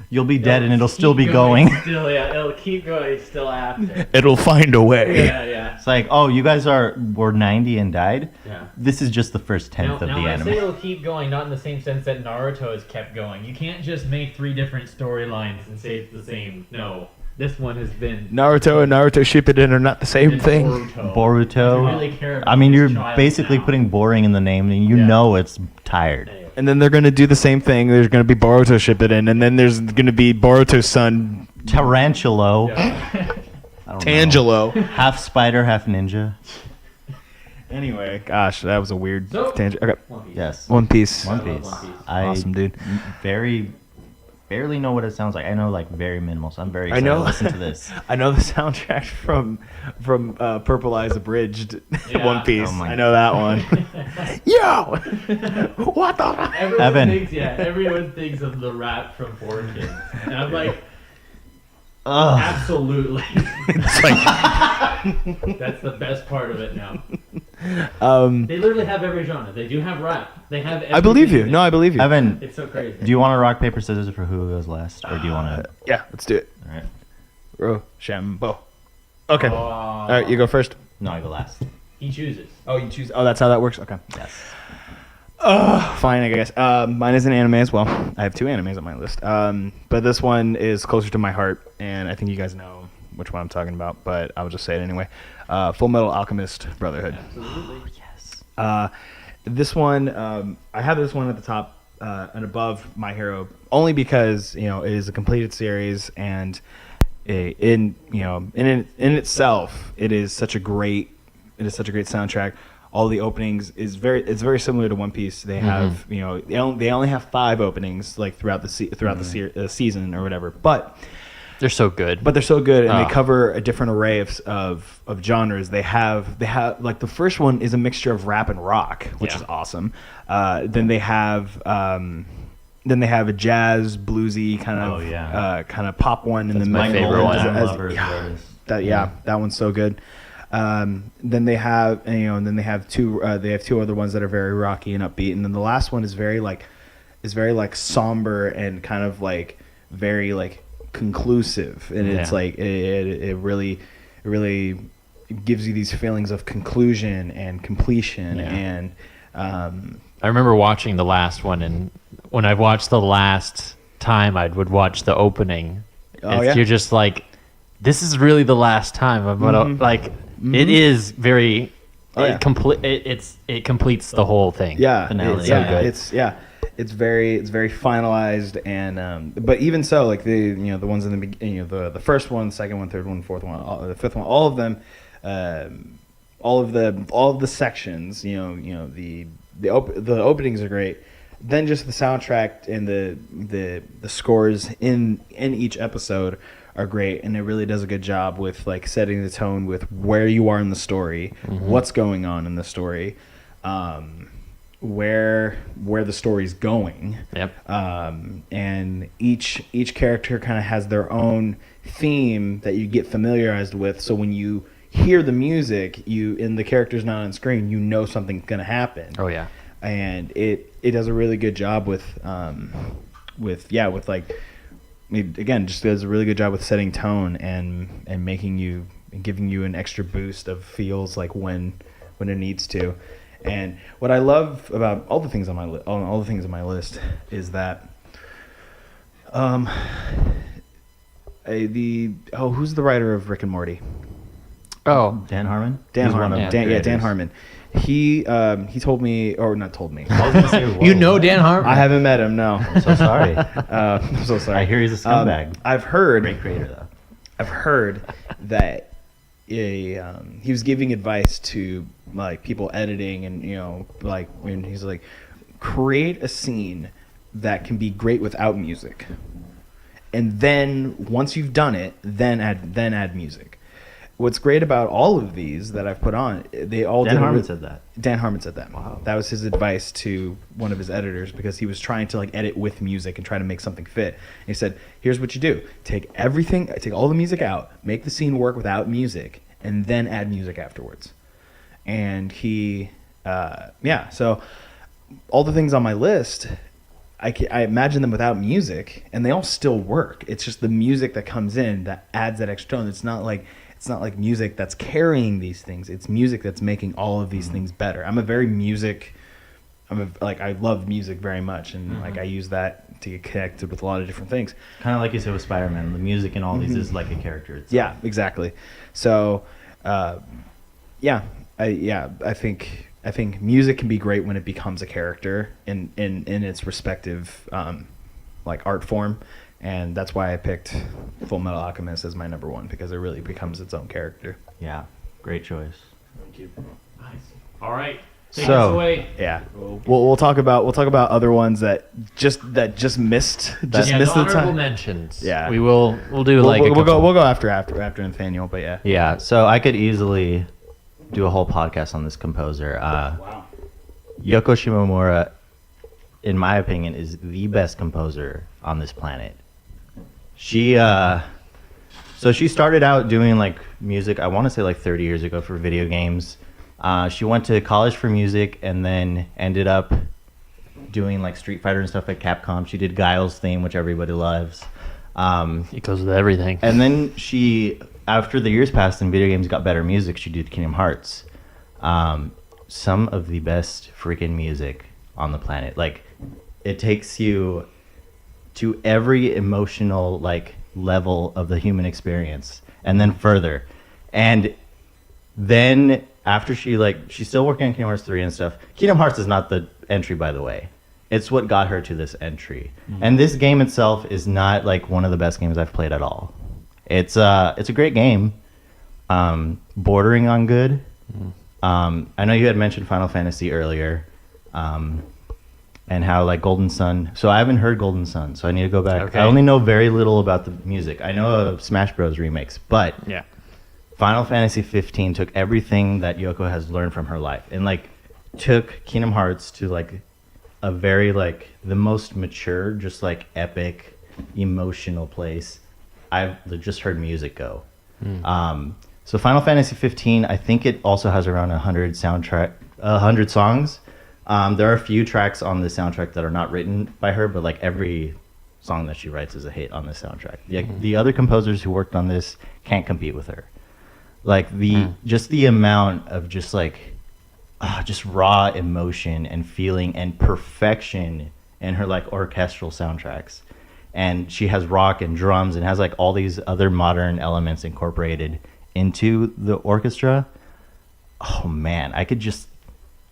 You'll be dead and it'll still be going. Still, yeah, it'll keep going still after. It'll find a way. Yeah. It's like, oh, you guys were 90 and died? Yeah. This is just the first tenth of Now the I say anime. it'll keep going, not in the same sense that Naruto has kept going. You can't just make 3 different storylines and say it's the same. No, this one has been Naruto and Naruto Shippuden are not the same thing. Boruto. I really care about I mean, this you're child basically now. putting boring in the name, and you Yeah. know it's tired. Anyway. And then they're gonna do the same thing. There's gonna be Boruto Shippuden, and then there's gonna be Boruto's son Tarantulo. Yeah. I don't know. Tangelo. Half spider, half ninja. Anyway, gosh, that was a weird So- tangent. Okay, One Piece. Yes. One Piece. One I love Piece. One Piece. I Awesome, dude. barely know what it sounds like. I know very minimal, so I'm very I excited know. to listen to this. I know the soundtrack from Purple Eyes Abridged Yeah. One Piece. Oh my I know that one. Yo, what the? Evan. Everyone thinks of the rap from 4Kids. And I'm like, Ugh. absolutely. It's like, That's the best part of it now. um, They literally have every genre. They do have rap. They have I believe you. everything. No, I believe you. Evan, It's so crazy. do you want to rock, paper, scissors for who goes last? Or do you want to? Yeah, let's do it. All right. Rochambeau. Okay. Oh, All right, you go first. No, I go last. He chooses. Oh, you choose. Oh, that's how that works. Okay. Yes. Fine, I guess. Mine is an anime as well. I have 2 animes on my list. But this one is closer to my heart, and I think you guys know which one I'm talking about. But I'll just say it anyway. Full Metal Alchemist Brotherhood. Absolutely. Yes. This one, I have this one at the top and above My Hero, only because it is a completed series, and in itself, it is such a great soundtrack. All the openings it's very similar to One Piece. They have they only have 5 openings throughout the season or whatever, but They're so good. they're so good, and Oh. they cover a different array of genres. They have the first one is a mixture of rap and rock, which Yeah. is awesome. Then they have Then they have a jazz, bluesy kind of kind of pop one, and then my the- favorite one. that one's so good. Then they have two other ones that are very rocky and upbeat, and then the last one is very somber and kind of like very like conclusive, and it's like it really gives you these feelings of conclusion and completion. And I remember watching the last one, and when I watched the last time, I would watch the opening. You're just like, this is really the last time I'm gonna like. It is very. It completes the whole thing. Yeah, finale. it's very finalized, and but even so, like the ones in the beginning, the first one, second one, third one, fourth one, the fifth one, all of them, all of the sections, the openings are great. Then just the soundtrack and the scores in each episode are great, and it really does a good job with like setting the tone with where you are in the story, what's going on in the story, where the story's going. Yep. And each character kind of has their own theme that you get familiarized with. So when you hear the music, and the character's not on screen, you know something's gonna happen. Oh yeah. And it does a really good job with like. Again, just does a really good job with setting tone and making you and giving you an extra boost of feels like when it needs to. And what I love about all the things on my list is that who's the writer of Rick and Morty? Oh, Dan Harmon. Dan He's one Harmon. of the Dan creators. Harmon. He told me, or not told me. I was gonna say, whoa. you know Dan Harmon. I haven't met him. No, I'm so sorry. I'm so sorry. I hear he's a scumbag. I've heard. Great creator though. I've heard that he was giving advice to like people editing, and like when he's like, create a scene that can be great without music, and then once you've done it, then add music. What's great about all of these that I've put on, they all Dan did. Harmon said that. Dan Harmon said that. Wow. That was his advice to one of his editors, because he was trying to like edit with music and try to make something fit. And he said, "Here's what you do: take all the music out, make the scene work without music, and then add music afterwards." And so all the things on my list, I imagine them without music, and they all still work. It's just the music that comes in that adds that extra tone. It's not like music that's carrying these things. It's music that's making all of these things better. I love music very much, and like I use that to get connected with a lot of different things. Kind of like you said with Spider-Man, the music in all these is like a character itself. Yeah, exactly. So, I think music can be great when it becomes a character in its respective like art form. And that's why I picked Full Metal Alchemist as my number one, because it really becomes its own character. Yeah, great choice. Thank you. Nice. All right. Take So- us away. Yeah, we'll talk about other ones that just missed Yeah, missed the the honorable time. mentions. Yeah. we'll do like We'll go after Nathaniel, but yeah. Yeah, so I could easily do a whole podcast on this composer. Wow. Yoko Shimomura, in my opinion, is the best composer on this planet. She started out doing like music, I want to say like 30 years ago, for video games. She went to college for music and then ended up doing like Street Fighter and stuff at Capcom. She did Guile's theme, which everybody loves. It goes with everything. And then she, after the years passed and video games got better music, she did Kingdom Hearts. Some of the best freaking music on the planet. Like, it takes you to every emotional like level of the human experience, and then further. And then after she's still working on Kingdom Hearts 3 and stuff. Kingdom Hearts is not the entry, by the way. It's what got her to this entry. And this game itself is not like one of the best games I've played at all. It's a great game, bordering on good. I know you had mentioned Final Fantasy earlier, and how like Golden Sun. So I haven't heard Golden Sun, so I need to go back. Okay. I only know very little about the music. I know of Smash Bros remakes, but Yeah. Final Fantasy 15 took everything that Yoko has learned from her life and like took Kingdom Hearts to like a very like the most mature, just like epic, emotional place I've just heard music go. So Final Fantasy 15, I think it also has around 100 songs. There are a few tracks on the soundtrack that are not written by her, but like every song that she writes is a hit on the soundtrack. The other composers who worked on this can't compete with her. Like just the amount of just like just raw emotion and feeling and perfection in her like orchestral soundtracks. And she has rock and drums and has like all these other modern elements incorporated into the orchestra. Oh man, I could just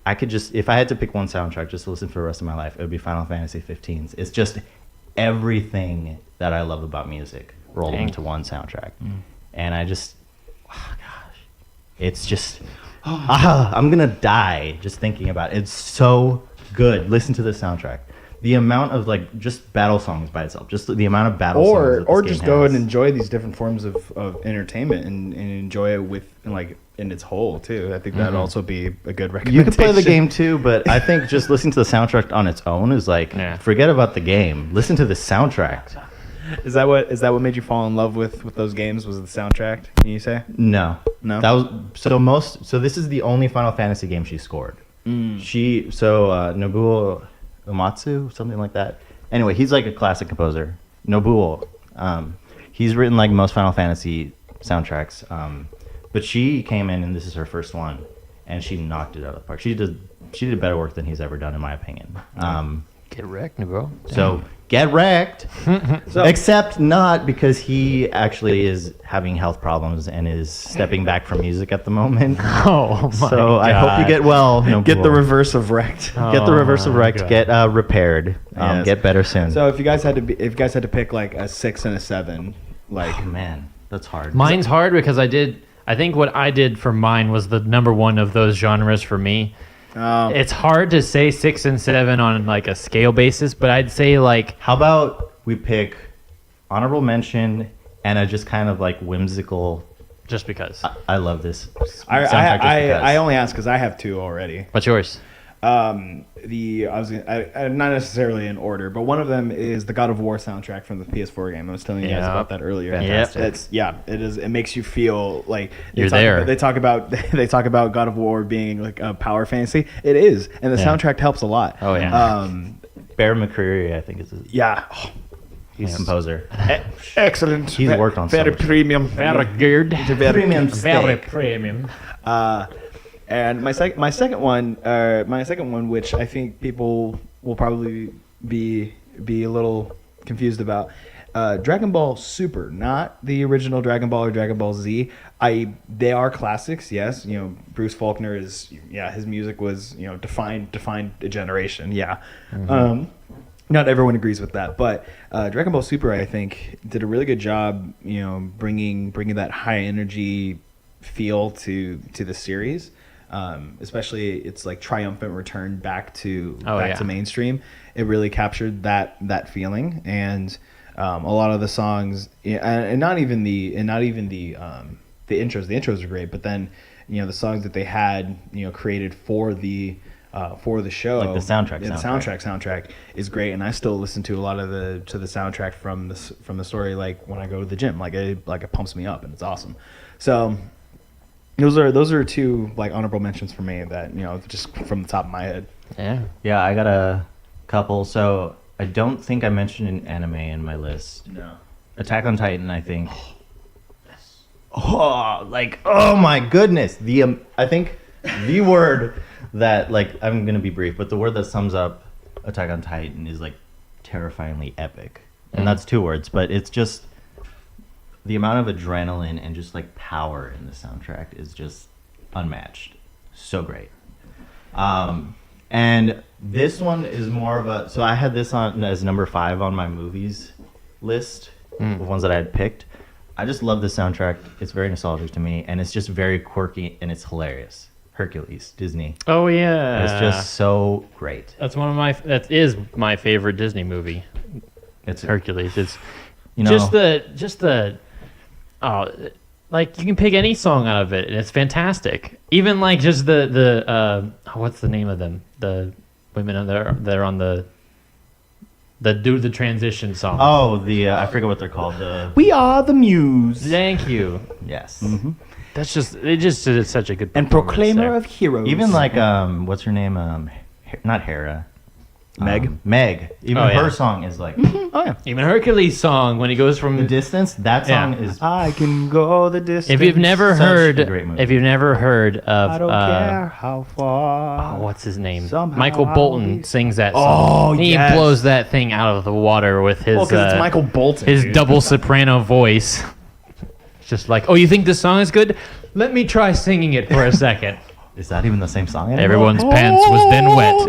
if I had to pick one soundtrack just to listen for the rest of my life, it would be Final Fantasy 15's. It's just everything that I love about music rolled into one soundtrack. And I just it's just I'm gonna die just thinking about it. It's so good. Listen to the soundtrack. The amount of like just battle songs by itself, just the amount of battle songs. Or just go and enjoy these different forms of entertainment and enjoy it with like in its whole too. I think that'd also be a good recommendation. You could play the game too, but I think just listening to the soundtrack on its own is like forget about the game. Listen to the soundtrack. Is that what made you fall in love with those games? Was the soundtrack? Can you say? No. That was so this is the only Final Fantasy game she scored. Nobuo Uematsu, something like that. Anyway, he's like a classic composer. Nobuo. He's written like most Final Fantasy soundtracks. But she came in and this is her first one, and she knocked it out of the park. She did better work than he's ever done, in my opinion. Get wrecked, bro. So get wrecked. Except not, because he actually is having health problems and is stepping back from music at the moment. Oh my So I hope you get well. Get the reverse of wrecked. Get the reverse of wrecked. God. Get repaired. Yes. Get better soon. So if you guys had to pick like a 6 and a 7, like oh man, that's hard. Mine's hard because I think what I did for mine was the number one of those genres for me. It's hard to say 6 and 7 on like a scale basis, but I'd say like, how about we pick honorable mention and a just kind of like whimsical. just because. I love this. I only ask because I have 2 already. What's yours? Not necessarily in order, but one of them is the God of War soundtrack from the PS4 game. I was telling you guys about that earlier. Fantastic. It is. It makes you feel like You're there. They talk about God of War being like a power fantasy. It is, and the soundtrack helps a lot. Oh yeah. Bear McCreary, I think is his he's composer. Excellent. He's worked on very so much. premium. Very good. Premium Very steak. premium. And my second one, which I think people will probably be a little confused about, Dragon Ball Super, not the original Dragon Ball or Dragon Ball Z. They are classics, yes. You know, Bruce Faulkner is, his music was, defined a generation, Not everyone agrees with that, but Dragon Ball Super, I think, did a really good job, bringing that high energy feel to the series. Especially its like triumphant return back to mainstream. It really captured that feeling, and a lot of the songs, and not even the intros. The intros are great, but then the songs that they had created for the show, Like the soundtrack. The soundtrack is great, and I still listen to a lot of the soundtrack from the story, like when I go to the gym, like it pumps me up, and it's awesome. So. Those are 2 like honorable mentions for me that just from the top of my head. Yeah, I got a couple. So I don't think I mentioned an anime in my list. No. Attack on Titan, I think. Oh my goodness. I think the word that, like, I'm gonna be brief, but the word that sums up Attack on Titan is like terrifyingly epic, and that's 2 words, but it's just. The amount of adrenaline and just like power in the soundtrack is just unmatched. So great. And this one is more of a. So I had this on as number 5 on my movies list, the ones that I had picked. I just love the soundtrack. It's very nostalgic to me, and it's just very quirky and it's hilarious. Hercules, Disney. Oh yeah. It's just so great. That is my favorite Disney movie. It's Hercules. It's just like you can pick any song out of it and it's fantastic. Even like just the what's the name of them? women on they're on the do the transition song. Oh, I forget what they're called. We are the Muse. Thank you. Yes. That's they just did such a good And performance proclaimer there. of heroes. Even like what's her name? Not Hera. Meg. Meg. Even Oh, yeah. her song is like Oh yeah. Even Hercules' song when he goes from the distance. That song Yeah. is I can go the distance. If you've never Such heard, a great movie. if you've never heard of, I don't care how far. oh, what's his name? Somehow Michael I'll Bolton be- sings that song. Oh, He yes. blows that thing out of the water with his Well, because it's Michael Bolton. his dude. double soprano voice. It's just like, oh, you think this song is good? Let me try singing it for a second. Is that even the same song anymore? Everyone's pants was then wet.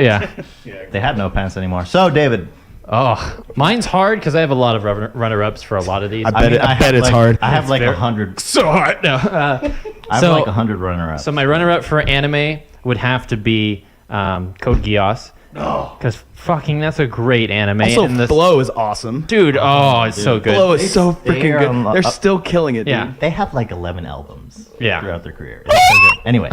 Yeah. They had no pants anymore. So David, Oh, mine's hard because I have a lot of runner-ups for a lot of these. I bet have it's like- hard. I have It's like very- 100. so hard. No. I have so- like 100 runner-ups. So my runner-up for anime would have to be Code Geass. Because fucking that's a great anime. Also, and the- Flow is awesome. dude, oh, it's so good. Flow is so They freaking are good. on the- They're still killing it, dude. Yeah. They have like 11 albums Yeah. throughout their career. It's so good. Anyway,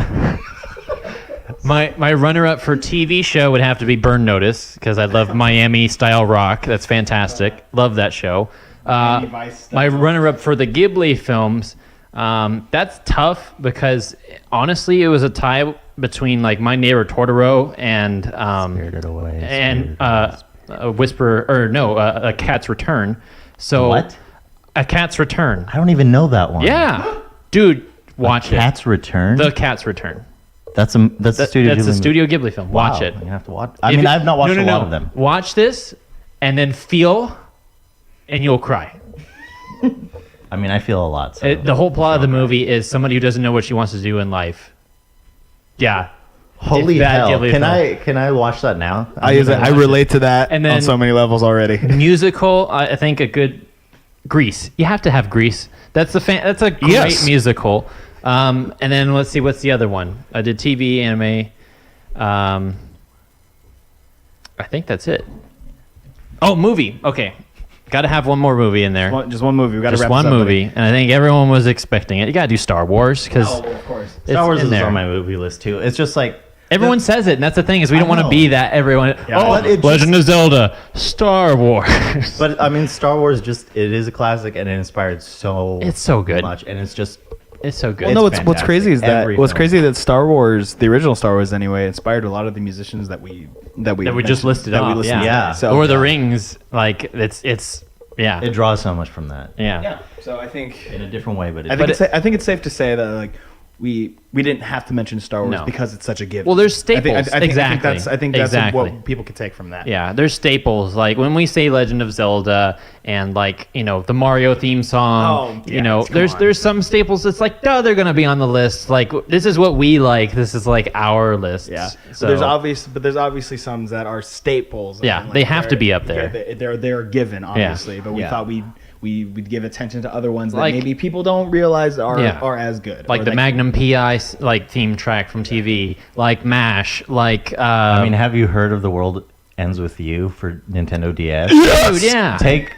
My runner-up for TV show would have to be Burn Notice because I love Miami style rock. That's fantastic. Love that show. My runner-up for the Ghibli films, that's tough because honestly, it was a tie between like My Neighbor Totoro and Spirited Away. and a Whisper or no, A Cat's Return. So What? A Cat's Return. I don't even know that one. Yeah, dude, watch Cat's Return. it. The Cat's Return. That's a Studio. That's a Ghibli Studio Ghibli film. movie. Watch Wow, it. I'm gonna have to watch. I mean, I've not watched a lot of them. Watch this, and then feel, and you'll cry. I mean, I feel a lot. So. The whole plot of the movie is somebody who doesn't know what she wants to do in life. Yeah. Holy that hell! Ghibli Can film. I watch that now? I relate to that And then- on so many levels already. Musical, I think a good Grease. You have to have Grease. That's a great Yes. musical. And then let's see, what's the other one? I did TV, anime. I think that's it. Oh, movie. Okay. Got to have one more movie in there. Just one movie. We got to Just wrap one this up, movie, and I think everyone was expecting it. You gotta do Star Wars because of course. Star Wars in is there. on my movie list too. It's just like Everyone says it, and that's the thing is we don't want to know. be that everyone. but it Legend of Zelda, Star Wars. But I mean, Star Wars it is a classic, and it inspired so. It's so good. much, and it's just It's so good. Well, no, It's what's crazy is fantastic. that Every film. that Star Wars, the original Star Wars anyway, inspired a lot of the musicians that we just listed that we off, listened yeah. to. Yeah. So, Lord of the Rings, like it's yeah, it draws so much from that yeah. So I think in a different way, but I it's think it's safe to say that like we didn't have to mention Star Wars No. because it's such a given. Well, there's I think staples. Exactly. I think that's Exactly. what people could take from that. Yeah, there's staples. Like when we say Legend of Zelda and like, the Mario theme song, Oh, yeah, come on. there's some staples that's like, duh, they're going to be on the list. Like this is what we like. This is like our list. Yeah. So there's obviously some that are staples. Yeah, and, they have to be up there. They're given obviously, but we Yeah. thought we'd give attention to other ones that Like- maybe people don't realize are Yeah. as good. like or the that- Magnum PI like theme track from TV, like MASH, like I mean, have you heard of The World Ends With You for Nintendo DS? dude, yeah. Take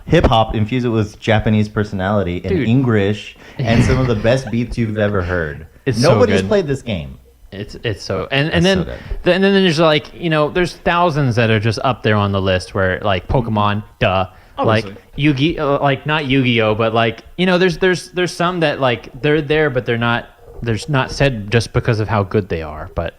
hip hop, infuse it with Japanese personality and Dude. English, and some of the best beats you've ever heard. It's so Nobody's good. played this game. It's so and It's then so good. and then there's like there's thousands that are just up there on the list where like Pokemon, duh, Obviously. like Yu-Gi, like not Yu-Gi-Oh, but like there's some that like they're there but they're not said just because of how good they are. But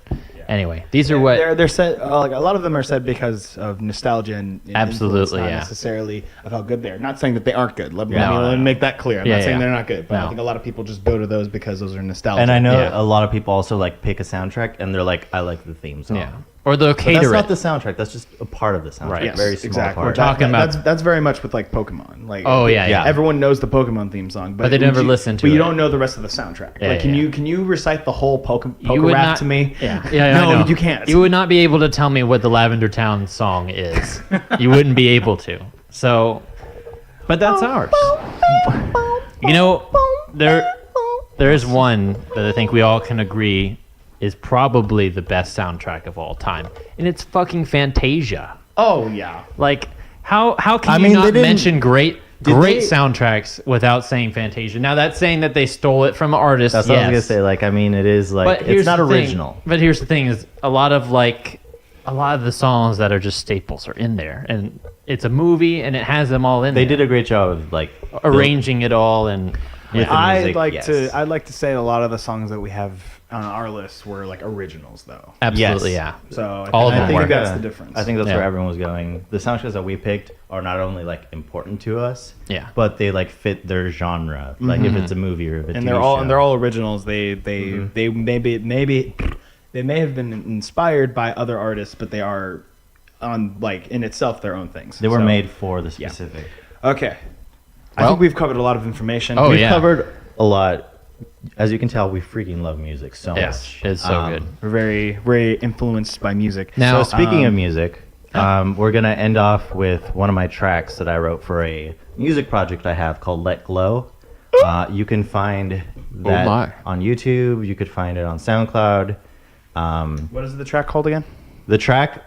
anyway, these are what they're said. Like a lot of them are said because of nostalgia and Absolutely, influence, not yeah. necessarily of how good they are. Not saying that they aren't good. Let me No. make that clear. I'm Yeah, not saying yeah. they're not good, but I No. think a lot of people just go to those because those are nostalgia. And I know Yeah. a lot of people also like pick a soundtrack, and they're like, "I like the theme song." yeah or the But that's cater not it. the soundtrack. That's just a part of the soundtrack. Right. Yes, Very small exactly. part. We're talking about- that's very much with like Pokemon. Like Oh, yeah, yeah. everyone knows the Pokemon theme song, but they never you- listen to But you it. don't know the rest of the soundtrack. Yeah, like, yeah. can you recite the whole You would rap not- to me? Yeah, No, I know. you can't. You would not be able to tell me what the Lavender Town song is. You wouldn't be able to. So, but that's ours. There is one that I think we all can agree is probably the best soundtrack of all time, and it's fucking Fantasia. Oh yeah. Like, how can I you mean, they not didn't- mention great Did they- soundtracks without saying Fantasia? Now that's saying that they stole it from artists. That's what I was gonna yes. say. Like, I mean, it is like But here's it's not the thing- original. But here's the thing: is a lot of like a lot of the songs that are just staples are in there, and it's a movie and it has them all in They there. did a great job of like arranging it all and with the music, yes. I'd like to say a lot of the songs that we have on our list were like originals though. absolutely Yes. yeah. So All of I them think were. that's the difference. I think that's Yeah. where everyone was going. The soundtracks that we picked are not only like important to us, Yeah. but they like fit their genre. Like if it's a movie or if it's and they're all originals. They maybe they may have been inspired by other artists, but they are on like in itself their own things. they were So- made for the specific. Okay. I Well- think we've covered a lot of information. Oh, We've yeah. covered a lot. As you can tell, we freaking love music so Yeah, much. it's so good. We're very, very influenced by music. Now, So speaking of music, we're gonna end off with one of my tracks that I wrote for a music project I have called "Let Glow." You can find that my. on YouTube. You could find it on SoundCloud. What is the track called again? The track.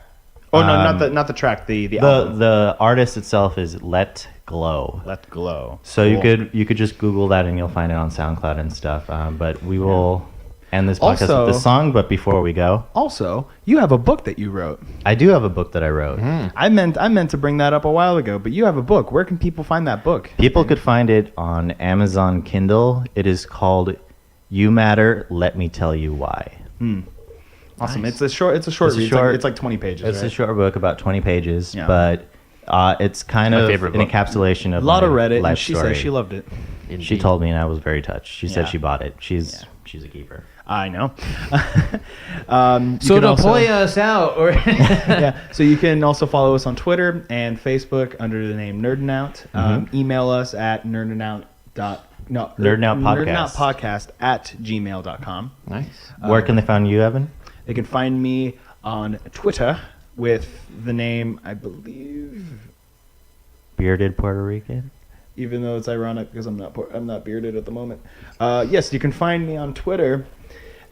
Oh no, not the track. The album. The artist itself is Let Glow. Let Glow. So Cool. you could just Google that and you'll find it on SoundCloud and stuff. But we will end this podcast Also- with this song. But before we go, Also, you have a book that you wrote. I do have a book that I wrote. I meant to bring that up a while ago, but you have a book. Where can people find that book? People could find it on Amazon Kindle. It is called "You Matter. Let Me Tell You Why." Awesome. It's a short It's a read. short- It's like 20 pages. It's a right? short book, about 20 pages, Yeah. but it's kind My of favorite an book. encapsulation of A lot my of Reddit, and life she story. says she loved it. She told me, and I was very touched. She said Yeah. she bought it. She's a keeper. I know. You so can to also- play us out, or yeah. So you can also follow us on Twitter and Facebook under the name Nerdin' Out. Email us at nerdinoutpodcast@gmail.com. nice. Where can they find you, Evan? They can find me on Twitter with the name, I believe, Bearded Puerto Rican. even though it's ironic because I'm not bearded at the moment. Yes, you can find me on Twitter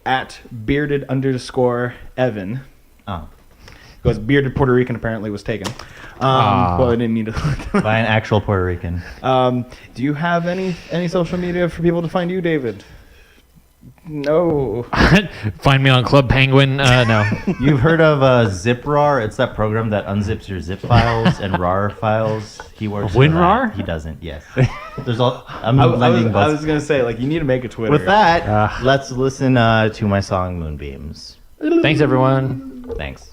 at bearded_Evan. Oh, Because bearded Puerto Rican apparently was taken. Well, I didn't mean to. by an actual Puerto Rican. Do you have any social media for people to find you, David? No. Find me on Club Penguin. No. You've heard of ZipRAR? It's that program that unzips your zip files and RAR files. He works. for WinRAR? that. He doesn't. Yes. There's all. I'm I lending was both. gonna say, like, you need to make a Twitter. With that, let's listen to my song "Moonbeams." Thanks, everyone. Thanks.